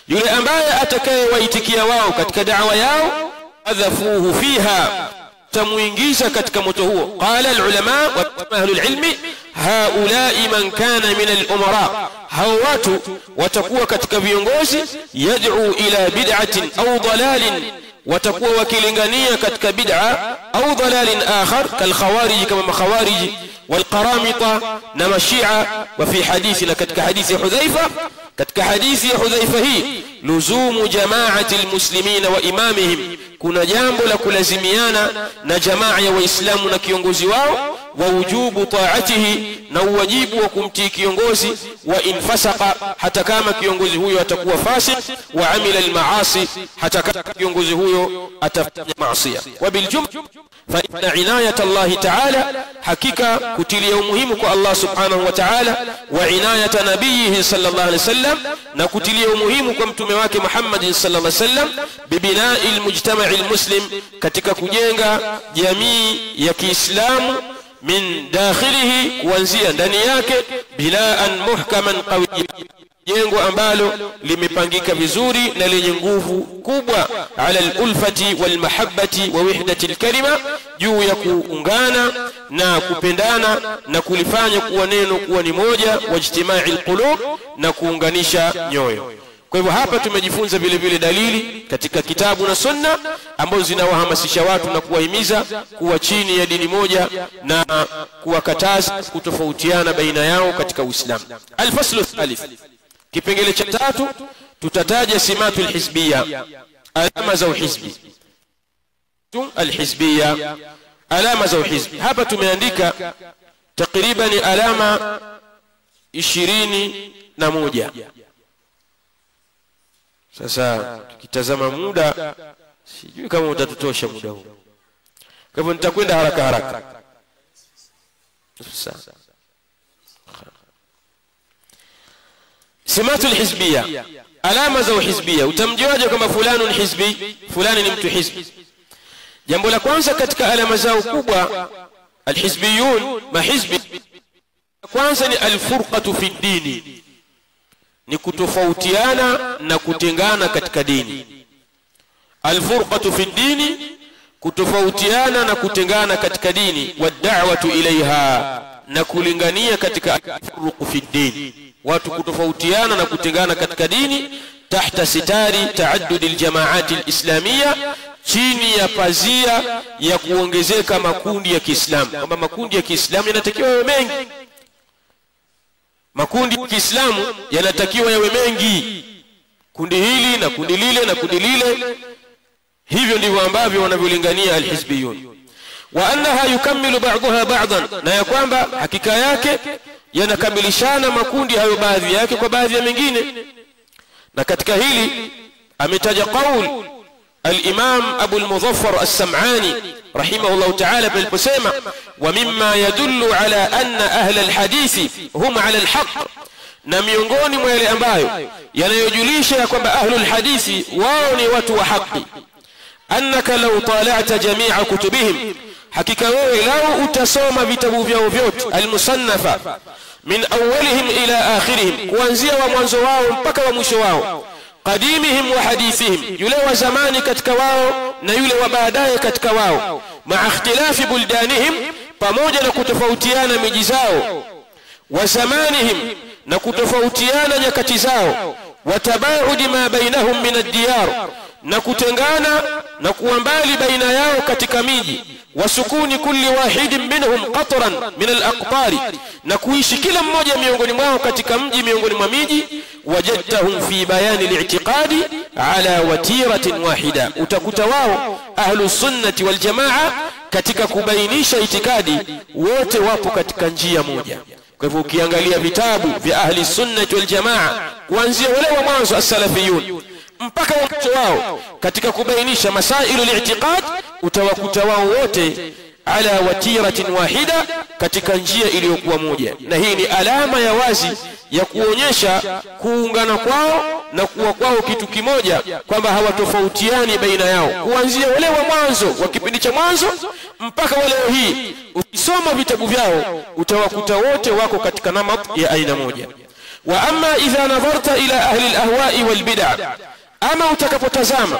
yule ambaye atakayewaitikia wao katika da'wa yao qadhafuhu fiha tamuingiza katika moto huo. Qala alulama wa ahlul ilmi haulai man kana min al-umara hao watu watakuwa katika viongozi yad'u ila bid'atin au dalalin watakuwa wakilingania katika bid'a au dhalalin akhar kal khawarij kama makhawarij wal qaramita na mashia. wa fi hadithi la katika hadithi ya Hudhaifa, katika hadithi ya Hudhaifa hii luzumu jama'ati almuslimina wa imamihim, kuna jambo la kulazimiana na jamaa ya waislamu na kiongozi wao, wa wujubu ta'atihi, na uwajibu wa kumtii kiongozi, wa infasaqa, hata kama kiongozi huyo atakuwa fasik, wa amila almaasi, hata kama kiongozi huyo atafanya maasi. wa biljumla fa inna inayat Allah ta'ala, hakika kutilia umuhimu kwa Allah subhanahu wa ta'ala, wa inayat nabiyhi sallallahu alayhi wasallam, na kutilia umuhimu kwa mtume wake Muhammad sallallahu alayhi wasallam, bibina'i almujtama'i almuslim, katika kujenga jamii ya Kiislamu, min dakhilihi, kuanzia ndani yake, binaan muhkaman qawiyyan, jengo ambalo limepangika vizuri na lenye nguvu kubwa, ala al-ulfati wal mahabbati wa wihdati al-kalima, juu ya kuungana na kupendana na kulifanya kuwa neno kuwa ni moja, wajtima'i al-qulub, na kuunganisha nyoyo. Kwa hivyo hapa tumejifunza vile vile dalili katika kitabu na sunna ambazo zinawahamasisha watu na kuwahimiza kuwa chini ya dini moja na kuwakataza kutofautiana baina yao katika Uislamu. Al-faslu thalith, kipengele cha tatu, tutataja simatul hizbiyya, alama za uhizbi. Al-hizbiyya, alama za uhizbi. Hapa tumeandika takriban alama 21. Sasa tukitazama muda sijui kama utatutosha muda huu, kwa hivyo nitakwenda haraka haraka. Sasa simatul hizbiyya, alama za uhizbiyya. Utamjuaje kama fulani ni hizbi, fulani ni mtu hizbi? Jambo la kwanza katika alama zao kubwa alhizbiyun, mahizbi, kwanza ni alfurqatu fi dini, ni kutofautiana na kutengana katika dini. Alfurqatu fi dini, kutofautiana na kutengana katika dini, wad'awatu ilaiha, na kulingania katika alfurqu fi dini, watu kutofautiana na kutengana katika dini, tahta sitari taaddud aljamaat alislamiyya, chini ya pazia ya kuongezeka makundi ya Kiislamu, kwamba makundi ya Kiislamu yanatakiwa yawe mengi. Makundi ya Kiislamu yanatakiwa yawe mengi, kundi hili na kundi lile na kundi lile. Hivyo ndivyo ambavyo wanavyolingania alhizbiyun. Wa annaha yukammilu ba'daha ba'dan, na ya kwamba hakika yake yanakamilishana makundi hayo baadhi yake kwa baadhi ya mengine. Na katika hili ametaja qaul al-Imam Abu al-Muzaffar as-Sam'ani rahimahullah ta'ala aliposema, wa mimma yadullu ala anna ahla al-hadithi hum ala al-haq, na miongoni mwa yale ambayo yanayojulisha ya kwamba ahlul hadithi wao ni watu wa haki, annaka law tala'ta jami'a kutubihim, hakika wewe lao utasoma vitabu vyao vyote, al-musannafa min awwalihim ila akhirihim, kuanzia wa mwanzo wao mpaka wa mwisho wao, qadimihim wa hadithihim, yule wa zamani katika wao na yule wa baadaye katika wao, ma'a ikhtilafi buldanihim, pamoja na kutofautiana miji zao, wa zamanihim, na kutofautiana nyakati zao, wa tabaudi ma bainahum min ad-diyar, na kutengana na kuwa mbali baina yao katika miji, wa sukuni kulli wahidin minhum qatran min al-aqtari, na kuishi kila mmoja miongoni mwao katika mji miongoni mwa miji, wajadtahum fi bayani al-i'tiqadi ala watiratin wahida, utakuta wao ahlus sunnati wal jamaa katika kubainisha itikadi wote wapo katika njia moja. Kwa hivyo ukiangalia vitabu vya ahli sunnati wal jamaa kuanzia wale wa mwanzo as-salafiyun mpaka wakati wao katika kubainisha masailu al-i'tiqad, utawakuta wao wote ala watiratin wahida, katika njia iliyokuwa moja. Na hii ni alama ya wazi ya kuonyesha kuungana kwao na kuwa kwao kitu kimoja, kwamba hawatofautiani baina yao, kuanzia wale wa mwanzo wa kipindi cha mwanzo mpaka wale hii. Ukisoma vitabu vyao utawakuta wote wako katika namat ya aina moja. Wa amma idha nadharta ila ahli al-ahwa'i wal bid'ah, ama utakapotazama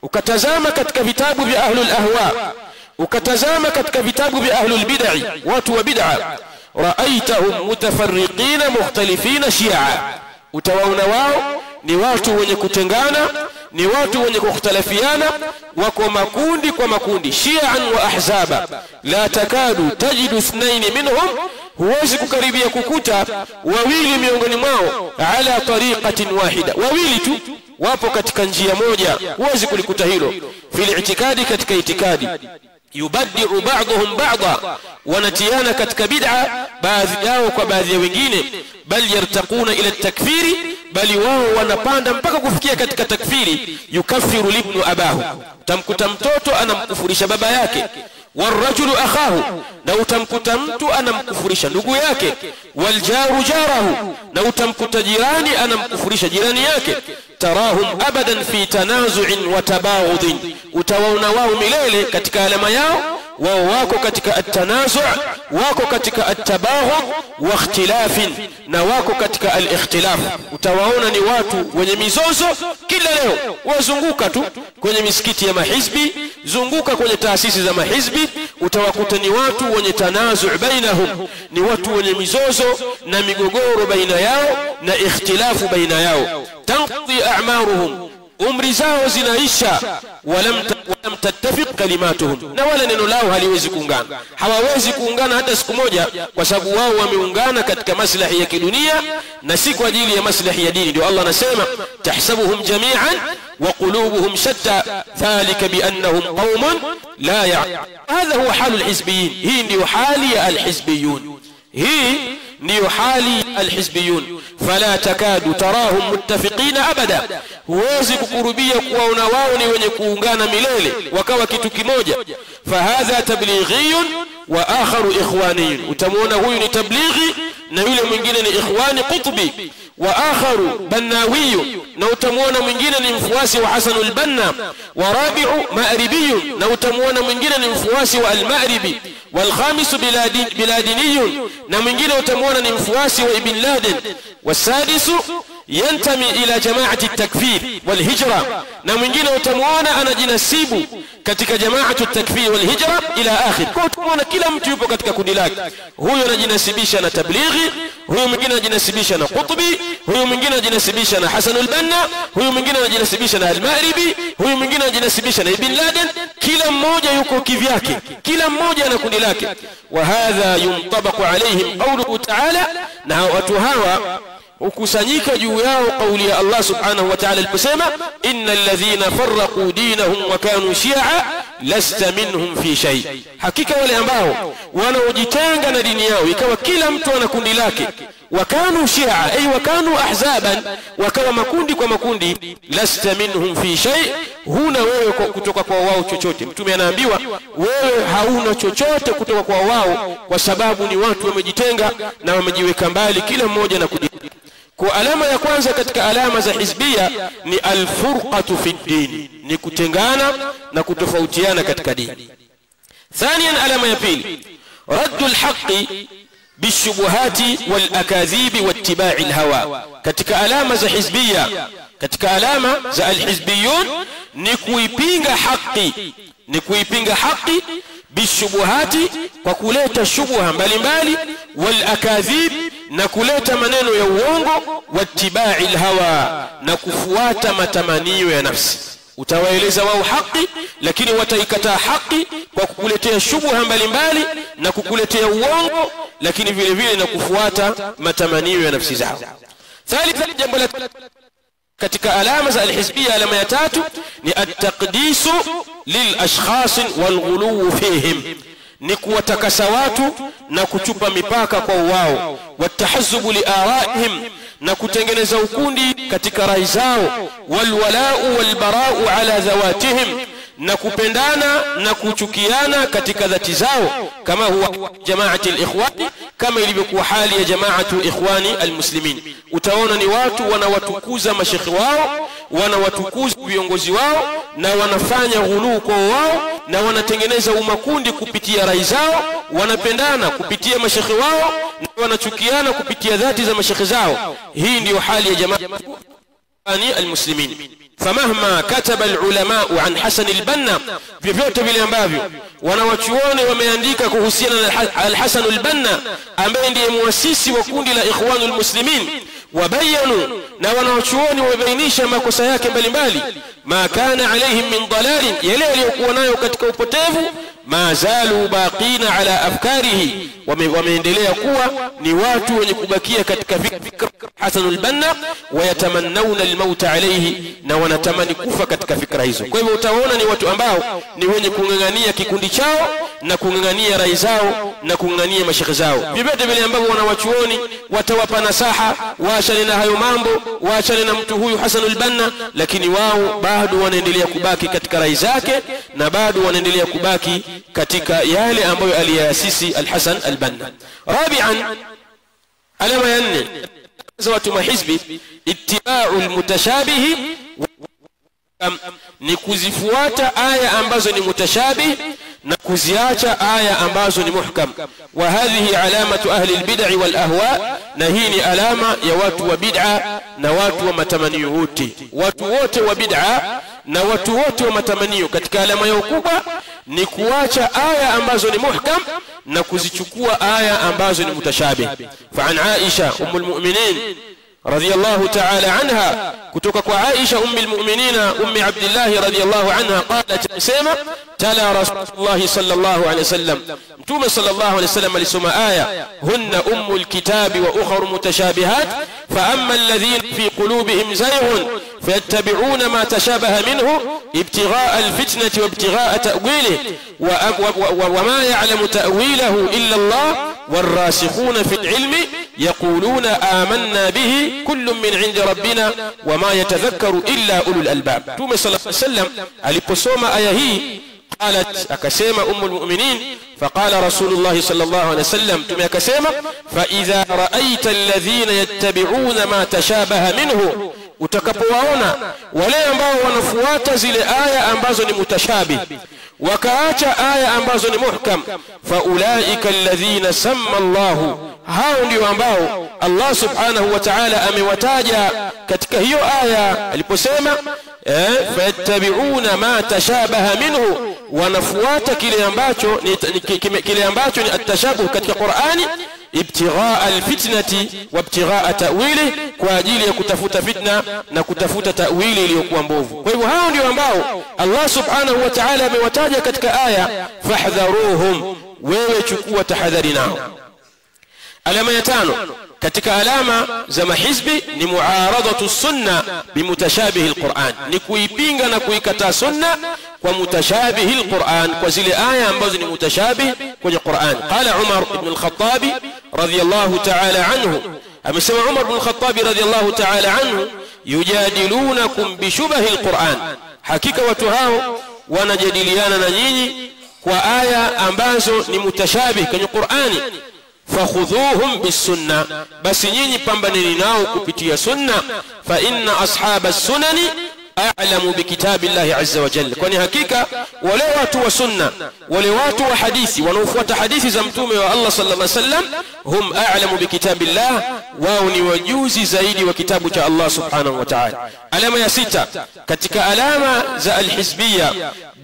ukatazama katika vitabu vya ahli al-ahwa, ukatazama katika vitabu vya ahli al-bid'ah, watu wa bid'ah, ra'aitahum mutafarriqina mukhtalifina shi'a, utawaona wao ni watu wenye kutengana, ni watu wenye kukhtalafiana, wako makundi kwa makundi, shi'an wa ahzaba. La takadu tajidu ithnain minhum, huwezi kukaribia kukuta wawili miongoni mwao ala tariqatin wahida, wawili tu wapo katika njia moja, huwezi kulikuta hilo. Fil itikadi, katika itikadi, yubaddi'u ba'dhum ba'dha, wanatiana katika bid'a baadhi yao kwa baadhi ya wengine. Bal yartaquna ila takfiri, bali wao wanapanda mpaka kufikia katika takfiri. Yukaffiru libnu abahu, tamkuta mtoto anamkufurisha baba yake. Warajulu akhahu, na utamkuta mtu anamkufurisha ndugu yake. Waljaru jarahu, na utamkuta jirani anamkufurisha jirani yake. Tarahum abadan fi tanazu'in wa tabaghudin, utawaona wao milele katika alama yao, wao wako katika at-tanazu', wako katika at-tabaghud wa ikhtilafin, na wako katika al-ikhtilaf. Utawaona ni watu wenye mizozo kila leo, wazunguka tu kwenye misikiti ya mahizbi, zunguka kwenye taasisi za mahizbi, utawakuta ni watu wenye tanazu' bainahum, ni watu wenye mizozo na migogoro baina yao na ikhtilafu baina yao. Tanqdi a'maruhum, umri zao zinaisha. Walam tattafiq kalimatuhum, na wala neno lao haliwezi kuungana, hawawezi kuungana hata siku moja, kwa sababu wao wameungana katika maslahi ya kidunia na si kwa ajili ya maslahi ya dini. Ndio Allah anasema tahsabuhum jami'an wa qulubuhum shatta dhalika biannahum qaumun la ya'lamun. Hadha huwa halul hizbiyyin, hii ndio hali ya alhizbiyun, hii ndio hali alhizbiyun. Fala takadu tarahum muttafiqina abada, huwezi kukurubia kuwaona wao ni wenye kuungana milele wakawa kitu kimoja. Fahadha tablighiyun wa akharu ikhwaniyun, utamuona huyu ni tablighi na yule mwingine ni ikhwani qutbi. Wa akharu bannawiyun, na utamuona mwingine ni mfuasi wa Hasan al-Banna. Wa rabi'u ma'ribiyun, na utamuona mwingine ni mfuasi wa al-Ma'ribi. Wal khamisu biladiniyun, na mwingine utamuona ni mfuasi wa Ibn Laden. Wasadisu yantami ila jama'ati at-takfir wal hijra, na mwingine utamuona anajinasibu katika jama'atu at-takfir wal hijra ila akhir. Kwa utamuona kila mtu yupo katika kundi lake. Huyo anajinasibisha na tablighi, huyo mwingine anajinasibisha na qutbi, huyo mwingine anajinasibisha na Hasan al-Banna, huyo mwingine anajinasibisha na al-Ma'ribi, huyo mwingine anajinasibisha na Ibn Laden. Kila mmoja yuko kivyake, kila mmoja ana kundi lake. Wa hadha yuntabaqu alayhim qawluhu ta'ala, na watu hawa ukusanyika juu yao kauli ya Allah subhanahu wa ta'ala aliposema innal ladhina farraqu dinahum wa kanu shi'a lasta minhum fi shay, hakika wale ambao wanaojitenga na dini yao ikawa kila mtu ana kundi lake. Wakanu shi'a ay wakanu ahzaban, wakawa makundi kwa makundi. Lasta minhum fi shay, huna wewe kutoka kwa wao chochote. Mtume anaambiwa wewe hauna chochote kutoka kwa wao, kwa sababu ni watu wamejitenga na wamejiweka mbali kila mmoja na kundi. Kwa alama ya kwanza katika alama za hizbia ni alfurqatu fi din, ni kutengana na kutofautiana katika dini. Thaniyan, alama ya pili, raddul haqqi bishubuhati wal akadhibi wattiba'i alhawa. Katika alama za hizbia, katika alama za alhizbiyun ni kuipinga haki, ni kuipinga haki bishubuhati, kwa kuleta shubha mbalimbali, wal akadhib, na kuleta maneno ya uongo, wattiba'i alhawa, na kufuata matamanio ya nafsi. Utawaeleza wao haki, lakini wataikataa haki kwa kukuletea shubha mbalimbali na kukuletea uongo, lakini vile vile na kufuata matamanio ya nafsi zao. Thalitha, jambo la katika alama za alhizbiyya, alama ya tatu ni at-taqdisu lil ashkhas wal ghuluw fihim, ni kuwatakasa watu na kuchupa mipaka kwa wao. Watahazzubu li araihim, na kutengeneza ukundi katika rai zao. Walwalau walbarau ala dhawatihim, na kupendana na kuchukiana katika dhati zao. Kama huwa jamaati al-ikhwani, kama ilivyokuwa hali ya jamaatu ikhwani almuslimin. Utaona ni watu wanawatukuza mashekhi wao, wanawatukuza viongozi wao, na wanafanya ghuluu kwa wao, na wanatengeneza umakundi kupitia rai zao. Wanapendana kupitia mashekhi wao na wanachukiana kupitia dhati za mashekhi zao. Hii ndio hali ya jamaatu المسلمين. فمهما كتب العلماء عن حسن البنا، vyovyote vile ambavyo wanawachuoni wameandika kuhusiana na al-Hasan al-Banna ambaye ndiye muasisi wa kundi la Ikhwanul Muslimin, wabayanu na wanaochuoni wabainisha makosa yake mbalimbali ma kana alaihim min dalalin yale aliyokuwa nayo katika upotevu ma zalu baqina ala afkarihi wameendelea kuwa ni watu wenye kubakia katika fikra Hasan al-Banna wayatamannawna al-maut alayhi na wanatamani kufa katika fikra hizo. Kwa hivyo utaona ni watu ambao ni wenye kungangania kikundi chao na kungangania rai zao na kungangania mashekhe zao. Vivyo vile ambavyo wanawachuoni watawapa nasaha waachane na hayo mambo, waachane na mtu huyu Hasan al-Banna, lakini wao bado wanaendelea kubaki katika rai zake na bado wanaendelea kubaki katika yale ambayo aliyaasisi al-Hasan al-Banna. Rabi'an, alama ya 4 za watu mahizbi ittiba'u al-mutashabih ni kuzifuata aya ambazo ni mutashabih na kuziacha aya ambazo ni muhkam. Wa hadhihi alamatu ahli al-bid'ah wal ahwa, na hii ni alama ya watu wa bid'a na watu wa matamanio wote. Watu wote wa bid'a na watu wote wa matamanio katika alama yao kubwa ni kuacha aya ambazo ni muhkam na kuzichukua aya ambazo ni mutashabih. Fa an Aisha ummul mu'minin radiyallahu ta'ala anha, kutoka kwa Aisha ummul mu'minina ummi Abdullah radiyallahu anha qalat, sema tala Rasulullah sallallahu alayhi wasallam, mtume sallallahu alayhi wasallam alisoma aya hunna ummul kitabi wa ukhra mutashabihat fa amma alladhina fi qulubihim zayghun fayattabi'una ma tashabaha minhu ibtigha'a alfitnati wa ibtigha'a ta'wilihi wa ma ya'lamu ta'wilahu illa Allah والراسخون في العلم يقولون آمنا به كل من عند ربنا وما يتذكر إلا أولو الألباب. تومي صلى الله عليه وسلم aliposoma aya hii قالت akasema ummul mu'minin فقال رسول الله صلى الله عليه وسلم تومي akasema فإذا رأيت الذين يتبعون ما تشابه منه, utakapowaona wale ambao wanafuata zile aya ambazo ni mutashabih wakaacha aya ambazo ni muhkam, fa ulaika alladhina samma Allah, hao ndio ambao Allah subhanahu wa ta'ala amewataja katika hiyo aya aliposema fayattabi'una ma tashabaha minhu, wanafuata kile ambacho ni at-tashabuh katika Qur'ani ibtigha'a alfitnati wa ibtigha'a ta'wili, kwa ajili ya kutafuta fitna na kutafuta ta'wili iliyokuwa mbovu. Kwa hivyo hao ndio ambao Allah subhanahu wa ta'ala amewataja katika aya fahdharuhum, wewe chukua tahadhari nao. Alama ya 5 katika alama za mahizbi ni muaradatu sunna bimutashabih alquran, ni kuipinga na kuikataa sunna kwa mutashabih alquran, kwa zile aya ambazo ni mutashabih kwenye Qur'an. Qala Umar ibn al-Khattab radiyallahu ta'ala anhu, amesema Umar ibn al-Khattab radiyallahu ta'ala anhu, yujadilunakum bishubhi alquran, hakika watu hao wanajadiliana na nyinyi kwa aya ambazo ni mutashabih kwenye Qur'ani. fakhudhuhum bisunna, basi nyinyi pambaneni nao kupitia sunna. Fa inna ashaba sunani a'lamu bikitabillahi azza wa jalla, kwani hakika wale watu wa sunna, wale watu wa hadithi wanaofuata hadithi za mtume wa Allah sallallahu alaihi wasallam, hum a'lamu bikitabillah, wao ni wajuzi zaidi wa kitabu cha Allah subhanahu wa ta'ala. Alama ya 6 katika alama za alhizbiyya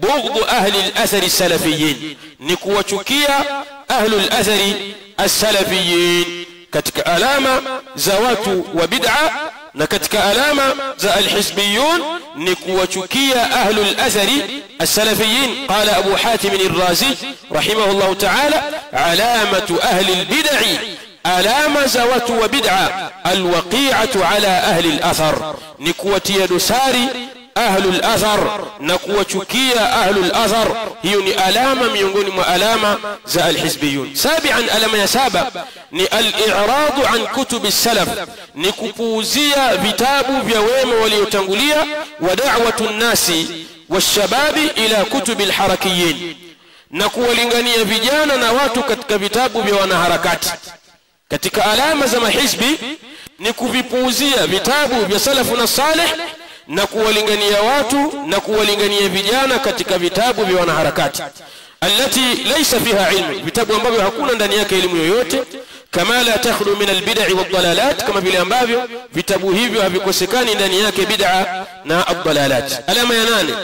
bughd ahli al-athari salafiyyin, ni kuwachukia ahli al-athari as-salafiyyin. Katika alama za watu wa bid'a na katika alama za alhizbiyun ni kuwachukia ahlul athari as-salafiyyin. Qala Abu Hatim ar-Razi rahimahullah ta'ala, alamatu ahli al-bid'i, alama za watu wa bid'a alwaqi'atu ala ahli al-athar, ni kuwatia dosari ahlul athar na kuwachukia ahlul athar. Hiyo ni alama miongoni mwa alama za alhizbiyun. Sabian, alama ya 7 ni al-i'radu an kutubi salaf, ni kupuuzia vitabu vya wema waliotangulia, wa da'watu an-nasi washababi ila kutubi al-harakiyin, na kuwalingania vijana na watu katika vitabu vya wanaharakati. Katika alama za mahizbi ni kuvipuuzia vitabu vya salafu na salih na kuwalingania watu na kuwalingania vijana katika vitabu vya wanaharakati, allati laysa fiha ilmu, vitabu ambavyo hakuna ndani yake elimu yoyote. Kama la takhlu min albid'i wadhalalat, kama vile ambavyo vitabu hivyo havikosekani ndani yake bid'a na adhalalat. Alama ya 8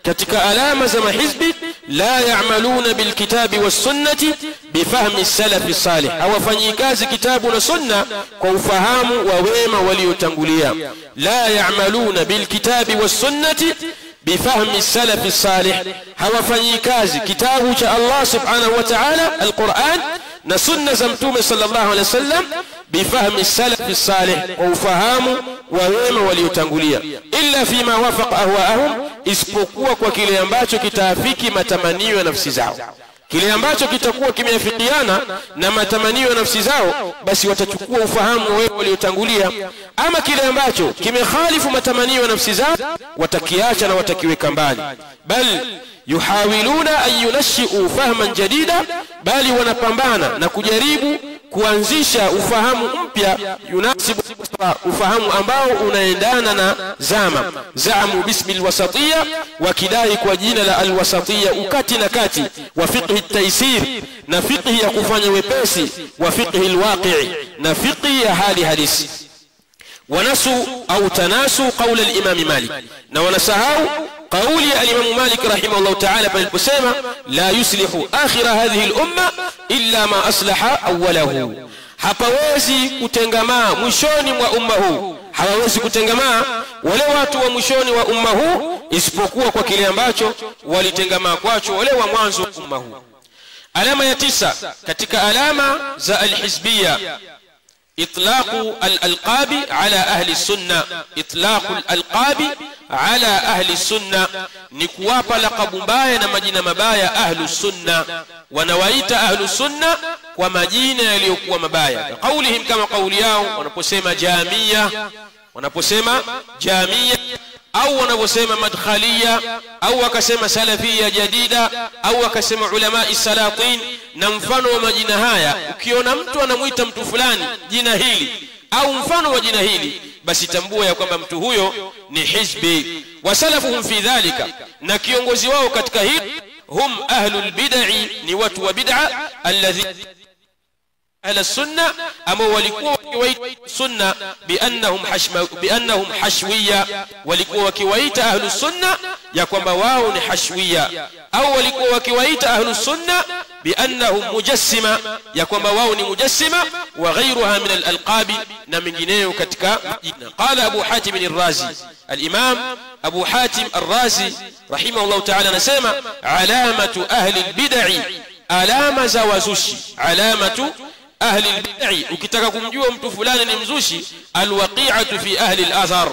katika alama za mahizbi la ya'maluna bil kitabi was sunnati bifahmi salafi salih, hawafanyi kazi kitabu na sunna kwa ufahamu wa wema waliotangulia. La ya'maluna bil kitabi was sunnati bifahmi salafi salih, hawafanyi kazi kitabu cha Allah subhanahu wa ta'ala alquran na sunna za mtume sallallahu alaihi wasallam bifahmi salafi salih, kwa ufahamu wa wema waliotangulia. Illa fima wafaqa ahwaahum, isipokuwa kwa kile ambacho kitaafiki matamanio ya nafsi zao. Kile ambacho kitakuwa kimeafikiana na matamanio ya nafsi zao, basi watachukua ufahamu wa wema waliotangulia. Ama kile ambacho kimekhalifu matamanio ya nafsi zao, watakiacha na watakiweka mbali. Bal yuhawiluna an yunashi'u fahman jadida, bali wanapambana na kujaribu kuanzisha ufahamu mpya, yunasibu ufahamu ambao unaendana na zama. Zaamu bismi alwasatiyya, wakidai kwa jina la alwasatiyya, ukati na kati, wa fiqhi at-taysir, na fiqhi ya kufanya wepesi, wa fiqhi alwaqi', na fiqhi ya hali halisi. Wanasu au tanasu qawl al-imam Malik, na wanasahau قولي الإمام مالك رحمه الله تعالى فالبسيمة لا يصلح آخر هذه الأمة إلا ما أصلح أوله. hapawezi kutengamaa mwishoni mwa umma huu, hawawezi kutengamaa wale watu wa mwishoni wa umma huu isipokuwa kwa kile ambacho walitengamaa kwacho wale wa mwanzo wa umma huu. Alama ya 9 katika alama za alhizbiyya, itlaqu al-alqabi ala ahli sunna. Itlaqu al-alqabi ala ahli sunna ni kuwapa laqabu mbaya na majina mabaya ahlu sunna. Wanawaita ahlu sunna kwa majina yaliyokuwa mabaya, kaulihim, kama kauli yao wanaposema jamia, au wanaposema madkhaliya, au wakasema salafiyya jadida, au wakasema ulama salatin na mfano wa majina haya. Ukiona mtu anamuita mtu fulani jina hili au mfano wa jina hili, basi tambua ya kwamba mtu huyo ni hizbi. Wasalafuhum fi dhalika, na kiongozi wao katika hili, hum ahlul bid'i, ni watu wa bid'a, alladhi ahla sunna, ama walikuwa wakiwaita sunna biannahum hashwiyya, walikuwa wakiwaita ahlu sunna ya kwamba wao ni hashwiyya, au walikuwa wakiwaita ahlu sunna biannahum mujassima, ya kwamba wao ni mujassima, wa ghayruha min al-alqabi, na mengineyo katika majina. Qala Abu Hatim ar-Razi, al-Imam Abu Hatim ar-Razi rahimahullah ta'ala anasema, alamatu ahli al-bid'i, alama za wazushi, alamatu ahli al-bid'i, ukitaka kumjua mtu fulani ni mzushi, alwaqi'atu fi ahli al-athar,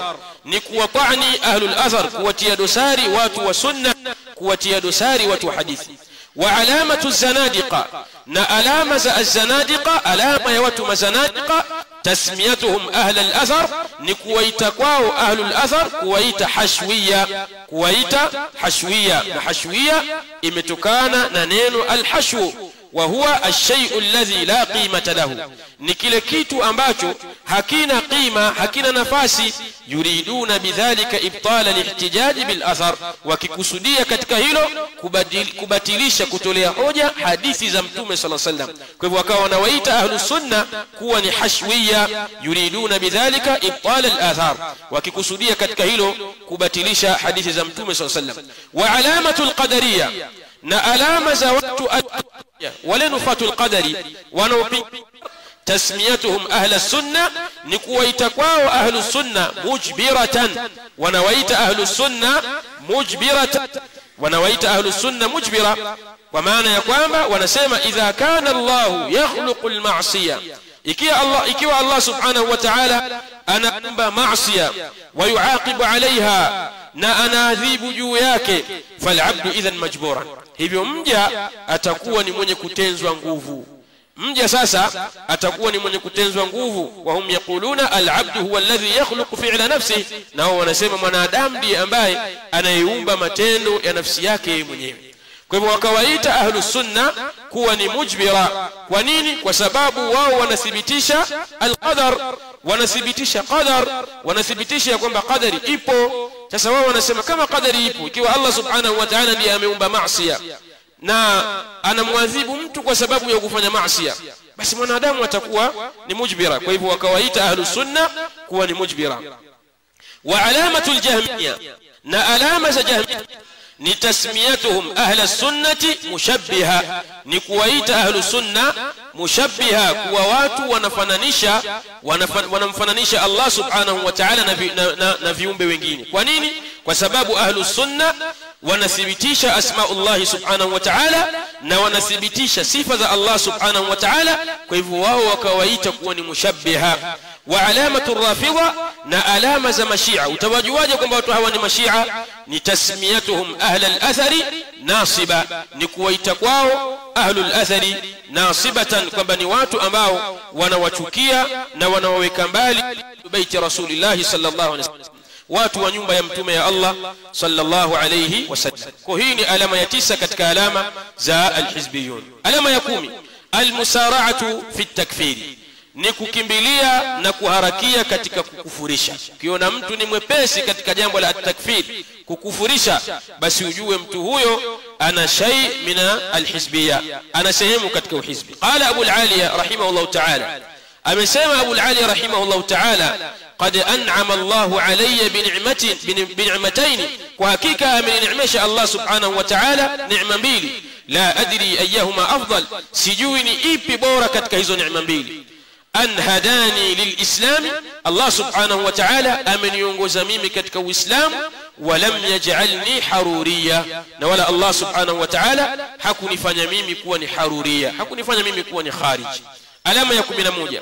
ni kuwatani ahli al-athar, kuwatia dosari watu wa sunna, kuwatia dosari watu wa hadithi. Wa alamatu zanadiqa, na alama za az-zanadiqa, alama ya watu mazanadiqa, tasmiyatuhum ahli al-athar, ni kuwaita kwao ahli al-athar, kuwaita hashwiyya, kuwaita hashwiyya. Na hashwiyya imetokana na neno al-hashw, wa huwa ash-shay'u alladhi la qimata lahu, ni kile kitu ambacho hakina qima, hakina nafasi. Yuriduna bidhalika ibtala al-ihtijaj bil athar, wakikusudia katika hilo kubatilisha, kutolea hoja hadithi za mtume sallallahu alaihi wasallam. Kwa hivyo wakawa wanawaita ahlus sunna kuwa ni hashwiyya, yuriduna bidhalika ibtala al-athar, wakikusudia katika hilo kubatilisha hadithi za mtume sallallahu alaihi wasallam. Wa alamatu al-qadariyya, na alama za watu wale nufatul qadari wanaopinga, tasmiyatuhum ahla sunna, ni kuwaita kwao ahlu sunna mujbiratan, wanawaita ahlu sunna mujbiratan, wanawaita ahlu sunna mujbira, kwa maana ya kwamba wanasema idha kana Allah yakhluqu al-ma'siyah, ikiwa Allah subhanahu wa ta'ala anaumba maasiya wa yuaqibu alaiha, na anaadhibu juu yake, falabdu idhan majburan, hivyo mja atakuwa ni mwenye kutenzwa nguvu. Mja sasa atakuwa ni mwenye kutenzwa nguvu. Wa hum yaquluna al-abdu huwa alladhi yakhluqu fi'la nafsihi, na wao wanasema mwanadamu ndiye ambaye anayeumba matendo ya nafsi yake mwenyewe. Kwa hivyo wakawaita ahlus sunna kuwa ni mujbira. Kwa nini? Kwa sababu wao wanathibitisha al-qadar, wanathibitisha qadar, wanathibitisha kwamba qadari ipo. Sasa wao wanasema kama qadari ipo, ikiwa Allah subhanahu wa ta'ala ndiye ameumba maasiya na anamwadhibu mtu kwa sababu ya kufanya maasiya, basi mwanadamu atakuwa ni mujbira. Kwa hivyo wakawaita ahlus sunna kuwa ni mujbira. Wa alamatul jahmiyya, na alama za jahmiyya, ni tasmiyatuhum ahla sunnati mushabbiha, ni kuwaita ahlu sunna mushabbiha, kuwa watu wanamfananisha Allah subhanahu wa ta'ala na viumbe wengine. Kwa nini? Kwa sababu ahlu sunna wanathibitisha asmaullah subhanahu wa ta'ala na wanathibitisha sifa za Allah subhanahu wa ta'ala, kwa hivyo wao wakawaita kuwa ni mushabbiha. Wa alamatu rafidha, na alama za mashia. Utawajuaje kwamba watu hawa ni mashia? Ni tasmiyatuhum ahla al-athari nasiba, ni kuwaita kwao ahlul athari nasibatan, kwamba ni watu ambao wanawachukia na wanawaweka mbali baiti rasulillah sallallahu alaihi wasallam, watu wa nyumba ya mtume ya Allah sallallahu alayhi wasallam. Kwa hii ni alama ya 9 katika alama za alhizbiyun. Alama ya 10, almusara'atu fi at-takfir, ni kukimbilia na kuharakia katika kukufurisha. Ukiona mtu ni mwepesi katika jambo la at-takfir, kukufurisha, basi ujue mtu huyo ana shay min alhizbiyya, ana sehemu katika uhizbi. Qala Abu al-Aliya rahimahullah ta'ala, amesema Abu al-Aliya rahimahullah ta'ala, قد أنعم الله علي بنعمتين، وحقيقة من نعمة الله سبحانه وتعالى نعمة بيلي، لا أدري أيهما أفضل، سجوني إيبي بوركة كهزو نعمة بيلي. أن هداني للإسلام، الله سبحانه وتعالى أمن ينغز ميمي كتكو إسلام، ولم يجعلني حرورية، نولا الله سبحانه وتعالى حكوني فنميمي كواني حرورية، حكوني فنميمي كواني خارج. ألام يكون من موجة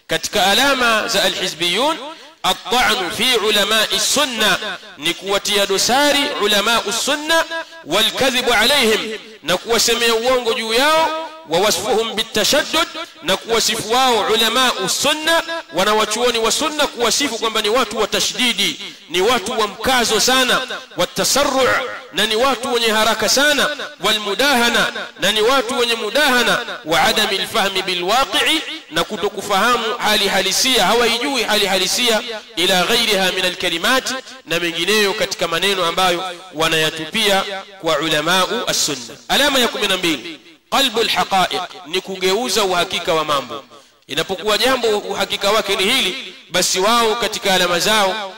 كتك ألام زي الحزبيون، الطعن في علماء السنة، نكوتي دساري علماء السنة، والكذب عليهم، نكو سمي وونغو جوياو، ووصفهم بالتشدد، نكو سفواو علماء السنة ونواتووني والسنة كوصفوا كمبني واتو وتشديدي، نواتو ومكازو سانا، والتسرع ننواتو ونهارك سانا، والمداهنة ننواتو ونمداهنة، وعدم الفهم بالواقع، نكتو كفهام حالي حالسية، هوايجوي حالي حالسية، إلى غيرها من الكلمات، نمجينيو كتك منينو ambayo wanayatupia kwa ulamau as-sunna. Alama ya 12, qalbu al-haqa'iq, ni kugeuza uhakika wa mambo. Inapokuwa jambo uhakika wake ni hili, basi wao katika alama zao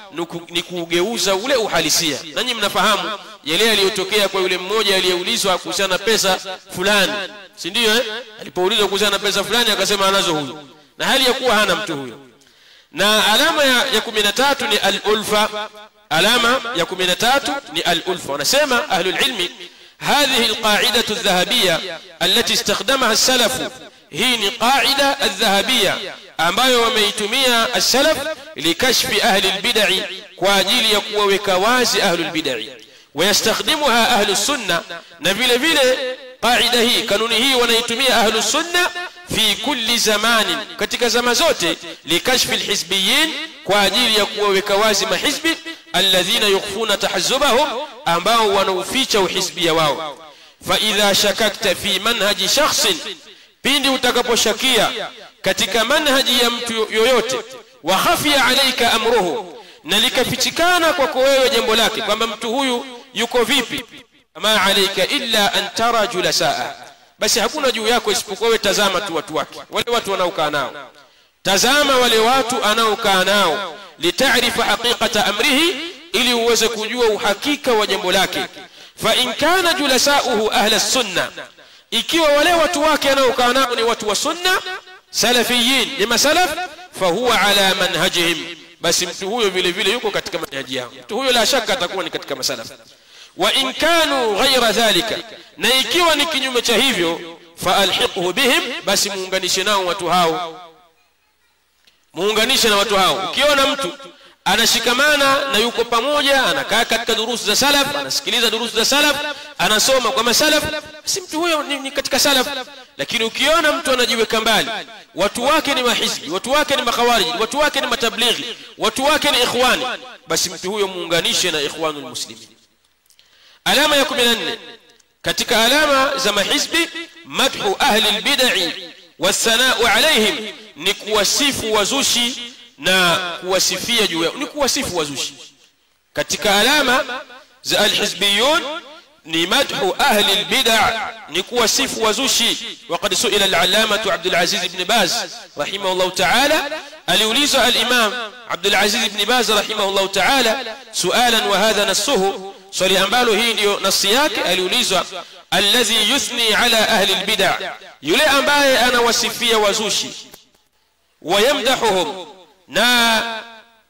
ni kugeuza ule uhalisia. Nanyi mnafahamu yale yaliyotokea kwa yule mmoja aliyeulizwa kuhusiana na pesa fulani, si ndio? Alipoulizwa kuhusiana na pesa fulani akasema anazo huyo, na hali ya kuwa hana mtu huyo. Na alama ya 13 ni al-ulfa. alama ya 13 ni al-ulfa. Wanasema ahlul ilmi, هذه القاعدة الذهبية التي استخدمها السلف، هي قاعدة الذهبية ambayo wameitumia as-salaf likashfi ahli al-bid'ah, kwa ajili ya kuweka wazi ahli al-bid'ah, wayastakhdimuha ahli as-sunnah, na vile vile qaida hii, kanuni hii wanaitumia ahli as-sunnah fi kulli zamanin, katika zama zote, likashfi al-hizbiyyin, kwa ajili ya kuweka wazi mahizbi, alladhina yukhfuna tahazzubahum, ambao wanauficha uhizbia wao. Fa idha shakakta fi manhaji shakhsin, pindi utakaposhakia katika manhaji ya mtu yoyote, wa khafiya alayka amruhu, na likafichikana kwako wewe jambo lake, kwamba mtu huyu yuko vipi, ma alayka illa an tara julasaa, basi hakuna juu yako isipokuwa wewe tazama tu watu wake, wale watu wanaokaa nao, tazama wale watu anaokaa nao, litarifa haqiqata amrihi, ili uweze kujua uhakika wa jambo lake. Fa in kana julasauhu ahla as-sunnah, ikiwa wale watu wake anaokaa nao ni watu wa sunna, salafiyin, ni masalaf, fa huwa ala manhajihim, basi mtu huyo vile vile yuko katika manhaji yao, mtu huyo la shaka atakuwa ni katika masalaf. Wa in kanu ghayra dhalika, na ikiwa ni kinyume cha hivyo, fa alhiqhu bihim, basi muunganishe nao watu hao, muunganishe na watu hao. Ukiona mtu anashikamana na yuko pamoja, anakaa katika durusu za salaf, anasikiliza durusu za salaf, anasoma kwa masalaf, basi mtu huyo ni katika salaf. Lakini ukiona mtu anajiweka mbali, watu wake ni mahizbi, watu wake ni makhawariji, watu wake ni matablighi, watu wake ni ikhwani, basi mtu huyo muunganishe na ikhwanul muslimin. Alama ya 14 katika alama za mahizbi, madhu ahli albid'i wasana'u alayhim, ni kuwasifu wazushi na kuwasifia juu yao, ni kuwasifu wazushi. Katika alama za alhizbiyun ni madhu ahli albid'a, ni kuwasifu wazushi. Waqad su'ila al-allamah Abdul Aziz ibn Baz rahimahullah ta'ala, aliuliza al-imam Abdul Aziz ibn Baz rahimahullah ta'ala su'alan wa hadha nasuhu, swali ambalo hii ndio nasi yake. Aliulizwa alladhi yuthni ala ahli albid'a, yule ambaye anawasifia wazushi, wayamdahuhum, na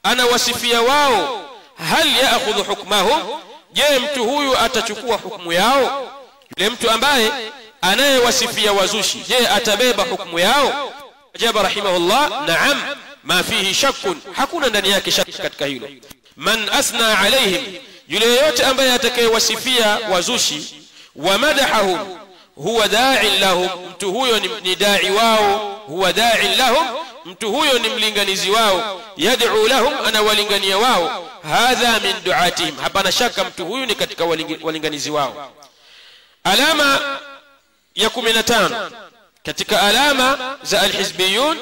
anawasifia wao, hal ya'khudhu hukmahum, je mtu huyu atachukua hukumu yao? Yule mtu ambaye anayewasifia wazushi, je atabeba hukumu yao? Ajaba rahimahullah, na'am, ma fihi shakkun, hakuna ndani yake shaki katika hilo. Man asna alaihim, yule yote ambaye atakayewasifia wazushi, wa madahahum, huwa da'i lahum, mtu huyo ni da'i wao, huwa da'i lahum, mtu huyo ni mlinganizi wao, yad'u lahum, ana walingania wao, hadha min du'atihim, hapana shaka mtu huyu ni katika walinganizi wao. Alama ya 15 katika alama za alhizbiyun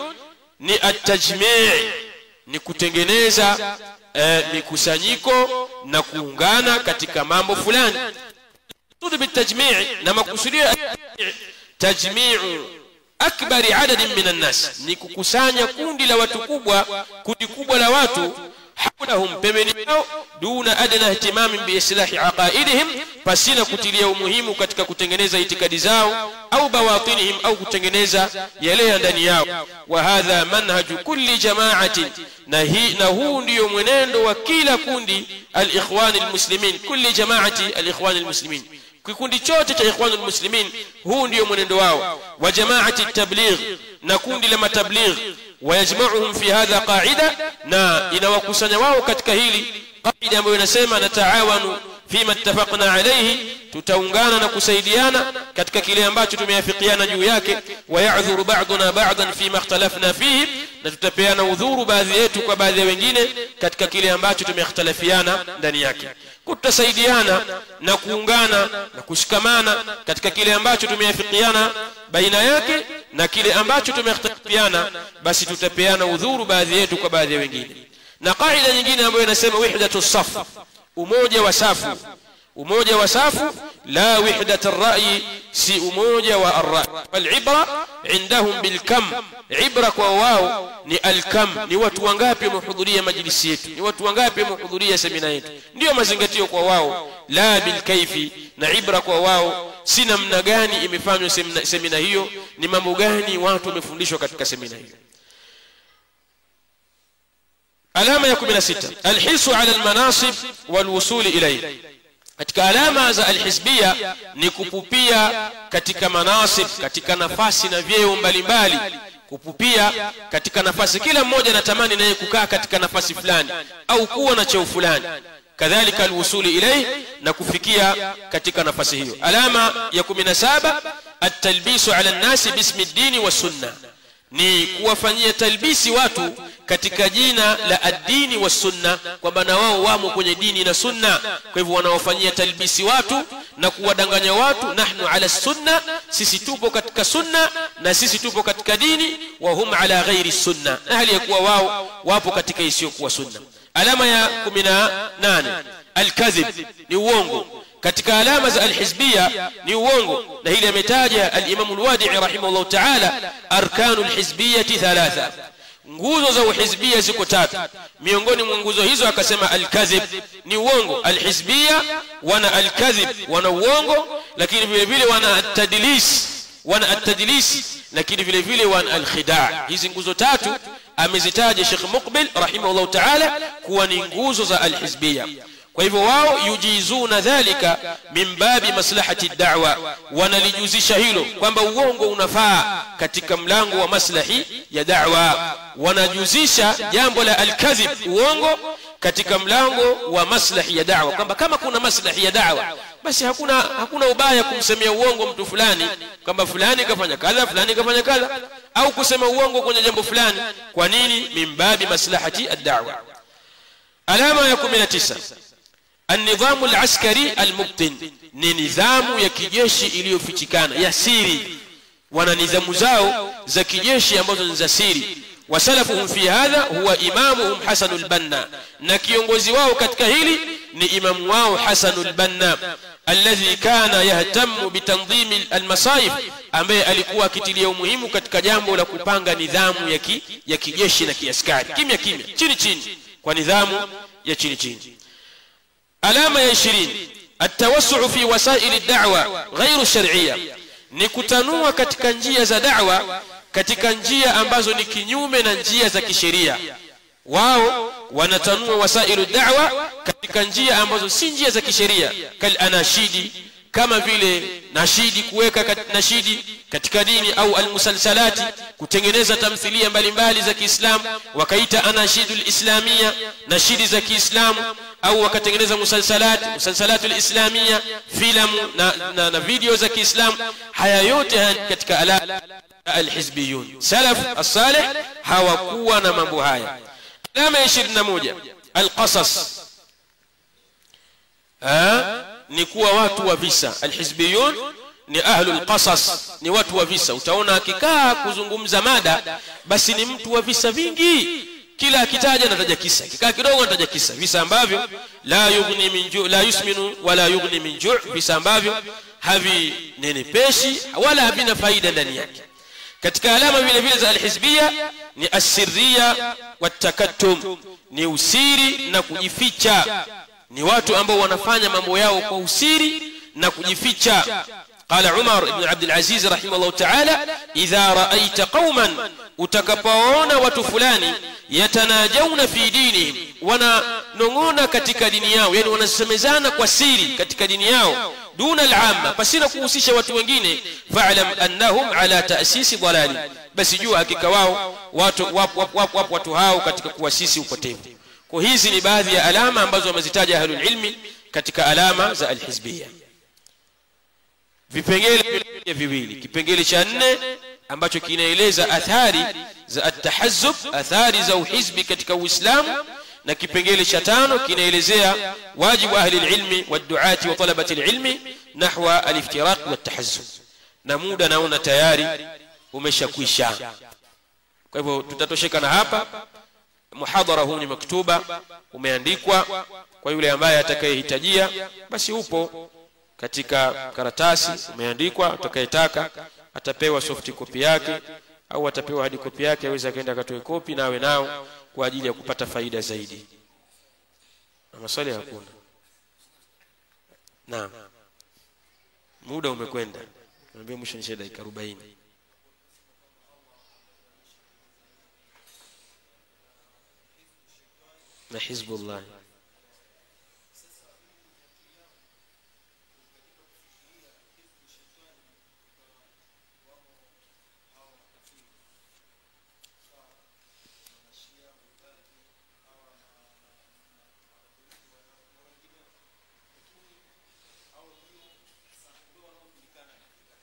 ni at-tajmi', ni kutengeneza mikusanyiko na kuungana katika mambo fulani. Tudhi bitajmi', na makusudio tajmi'u akbari adadin minan nas, ni kukusanya kundi la watu kubwa, kundi kubwa la watu, haulahum, pembeni yao, duna adna ihtimamin bi islahi aqaidihim, pasina kutilia umuhimu katika kutengeneza itikadi zao, au bawatinihim, au kutengeneza yale ya ndani yao. Wa hadha manhaju kulli jama'atin, na huu ndio mwenendo wa kila kundi, al-ikhwan al-muslimin, kulli jama'ati al-ikhwan al-muslimin, kikundi chote cha ikhwanul muslimin, huu ndio mwenendo wao. Wa jama'ati at-tabligh, na kundi la matabligh, wayajma'uhum fi hadha qa'ida, na inawakusanya wao katika hili qaida ambayo inasema nataawanu fima ittafaqna alayhi, tutaungana na kusaidiana katika kile ambacho tumeafikiana juu yake. Wa ya'dhuru ba'duna ba'dan fima ikhtalafna fihi, na tutapeana udhuru baadhi yetu kwa baadhi ya wengine katika kile ambacho tumekhtalafiana ndani yake. Kutasaidiana na kuungana na kushikamana katika kile ambacho tumeafikiana baina yake na kile ambacho tumekhtalafiana, basi tutapeana udhuru baadhi yetu kwa baadhi ya wengine. Na kaida nyingine ambayo inasema wihdatu saf, umoja wa safu. Umoja wa safu, la wihdatu ar-ra'yi, si umoja wa ar-ra'y. Wal-ibra indahum bil-kam, ibra kwa wao ni al-kam, ni watu wangapi wamehudhuria majlisi yetu, ni watu wangapi wamehudhuria semina yetu, ndio mazingatio kwa wao. La bil-kayfi, na ibra kwa wao si namna gani imefanywa semina hiyo, ni mambo gani watu wamefundishwa katika semina hiyo. Alama ya 16 alhisu ala almanasib walwusul ilayhi, katika alama za alhizbia ni kupupia katika manasib, katika nafasi na vyeo mbalimbali, kupupia katika nafasi. Kila mmoja anatamani naye kukaa katika nafasi fulani au kuwa na cheo fulani, kadhalika alwusul ilayhi, na kufikia katika nafasi hiyo. Alama ya 17 at-talbisu ala an-nas bismi ad-din wa sunna, ni kuwafanyia talbisi watu katika jina la ad-dini wa sunna, kwamba na wao wamo kwenye dini na sunna. Kwa hivyo wanaofanyia talbisi watu na kuwadanganya watu, nahnu ala sunna, sisi tupo katika sunna na sisi tupo katika dini, wa hum ala ghairi sunna, na hali ya kuwa wao wapo katika isiyokuwa sunna. Alama ya 18 al-kadhib, ni uongo. Katika alama za alhizbia ni uongo, na hili ametaja al-Imam al-Wadi'i rahimahullah ta'ala, arkanu al-hizbiyati 3, nguzo za uhizbia ziko 3. Miongoni mwa nguzo hizo akasema al-kadhib, ni uongo. Alhizbia wana al-kadhib, wana uongo, lakini vile vile wana at-tadlis, lakini vile vile wana al-khida'. Hizi nguzo 3 amezitaja Sheikh Muqbil rahimahullah ta'ala kuwa ni nguzo za alhizbia. Kwa hivyo wao yujizuna dhalika min babi maslahati ad-da'wa, wanalijuzisha hilo kwamba uongo unafaa katika mlango wa maslahi ya da'wa. Wanajuzisha jambo la al-kadhib, uongo, katika mlango wa maslahi ya da'wa, kwamba kama kuna maslahi ya da'wa basi hakuna ubaya kumsemea uongo mtu fulani kwamba fulani kafanya kadha, fulani kafanya kadha, au kusema uongo kwenye jambo fulani. Kwa nini? Min babi maslahati ad-da'wa. Alama ya 19 النظام العسكري المبطن, ni nidhamu ya kijeshi iliyofichikana ya siri. Wana nidhamu zao za kijeshi ambazo ni za siri. Wasalafuhum fi hadha huwa imamuhum Hasanul Banna, na kiongozi wao katika hili ni imamu wao Hasanul Banna, alladhi kana yahtamu bitanzim almasayif, ambaye alikuwa akitilia umuhimu katika jambo la kupanga nidhamu ya kijeshi na kiaskari, kimya chini kwa nidhamu ya chini. alama ya 20 التوسع في وسائل الدعوة غير الشرعية ni kutanua katika njia za da'wa katika njia ambazo ni kinyume na njia za kisheria. Wao wanatanua wasailu da'wa katika njia ambazo si njia za kisheria, kal anashidi, kama vile nashidi, kuweka nashidi katika dini, au almusalsalati, kutengeneza tamthilia mbalimbali za Kiislamu wakaita anashidul islamia, nashidi za Kiislamu, au wakatengeneza musalsalatul islamia, filamu na video za Kiislamu. Haya yote katika alhizbiyun. Salaf as-salih hawakuwa na mambo haya. Alama 21 alqasas, ni kuwa watu wa visa. Alhizbiyun ni ahlul qasas, ni watu wa visa. Utaona akikaa kuzungumza mada, basi ni mtu wa visa vingi, kila akitaja anataja kisa, kikaa kidogo anataja kisa, visa ambavyo la yughni min ju', la yusminu wala yughni min ju', visa ambavyo havinenepeshi wala havina faida ndani yake. Katika alama vile vile za alhizbia ni asirriya watakattum, ni usiri na kujificha. Ni watu ambao wanafanya mambo yao kwa usiri na kujificha. قال عمر بن عبد العزيز رحمه الله تعالى إذا رأيت قوما utakapoona watu fulani yatanajawna fi dinihim, wananong'ona katika dini yao, yani wanasemezana kwa siri katika dini yao, duna al-amma, pasina kuhusisha watu wengine, fa'lam annahum ala ta'sisi dhalali, basi jua hakika wao watu hao katika kuasisi upotevu. Kwa hizi ni baadhi ya alama ambazo wamezitaja ahlul ilmi katika alama za alhizbiyya. Vipengele viwili, kipengele cha 4 ambacho kinaeleza athari za at-tahazzub, athari za uhizbi katika Uislamu, na kipengele cha 5 kinaelezea wajibu ahli ilmi wad-du'ati wa talabati ilmi nahwa al-iftiraq wat-tahazzub. Na muda naona tayari umeshakwisha, kwa hivyo tutatosheka na hapa. Muhadhara huu ni maktuba, umeandikwa kwa yule ambaye atakayehitajia, basi upo katika karatasi umeandikwa. Atakayetaka atapewa soft copy yake au atapewa hard copy yake, aweza kaenda akatoe copy na awe nao kwa ajili ya kupata faida zaidi. Na maswali hakuna. Naam, muda umekwenda, naambia mwisho ni dakika 40. na Hizbullah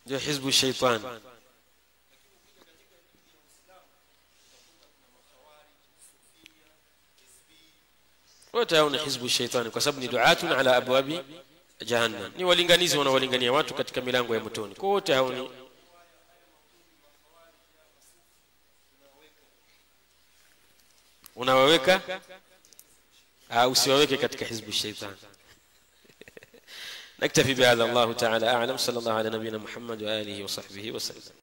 ndio hizbu shaitan. Wote hao ni hizbu shaitan kwa sababu ni duatun ala abwabi jahannam, ni walinganizi wanawalingania watu katika milango ya motoni. Kwa wote hao ni unawaweka au usiwaweke katika hizbu shaitan. نكتفي بهذا، الله تعالى أعلم. صلى الله على نبينا محمد وآله وصحبه وسلم.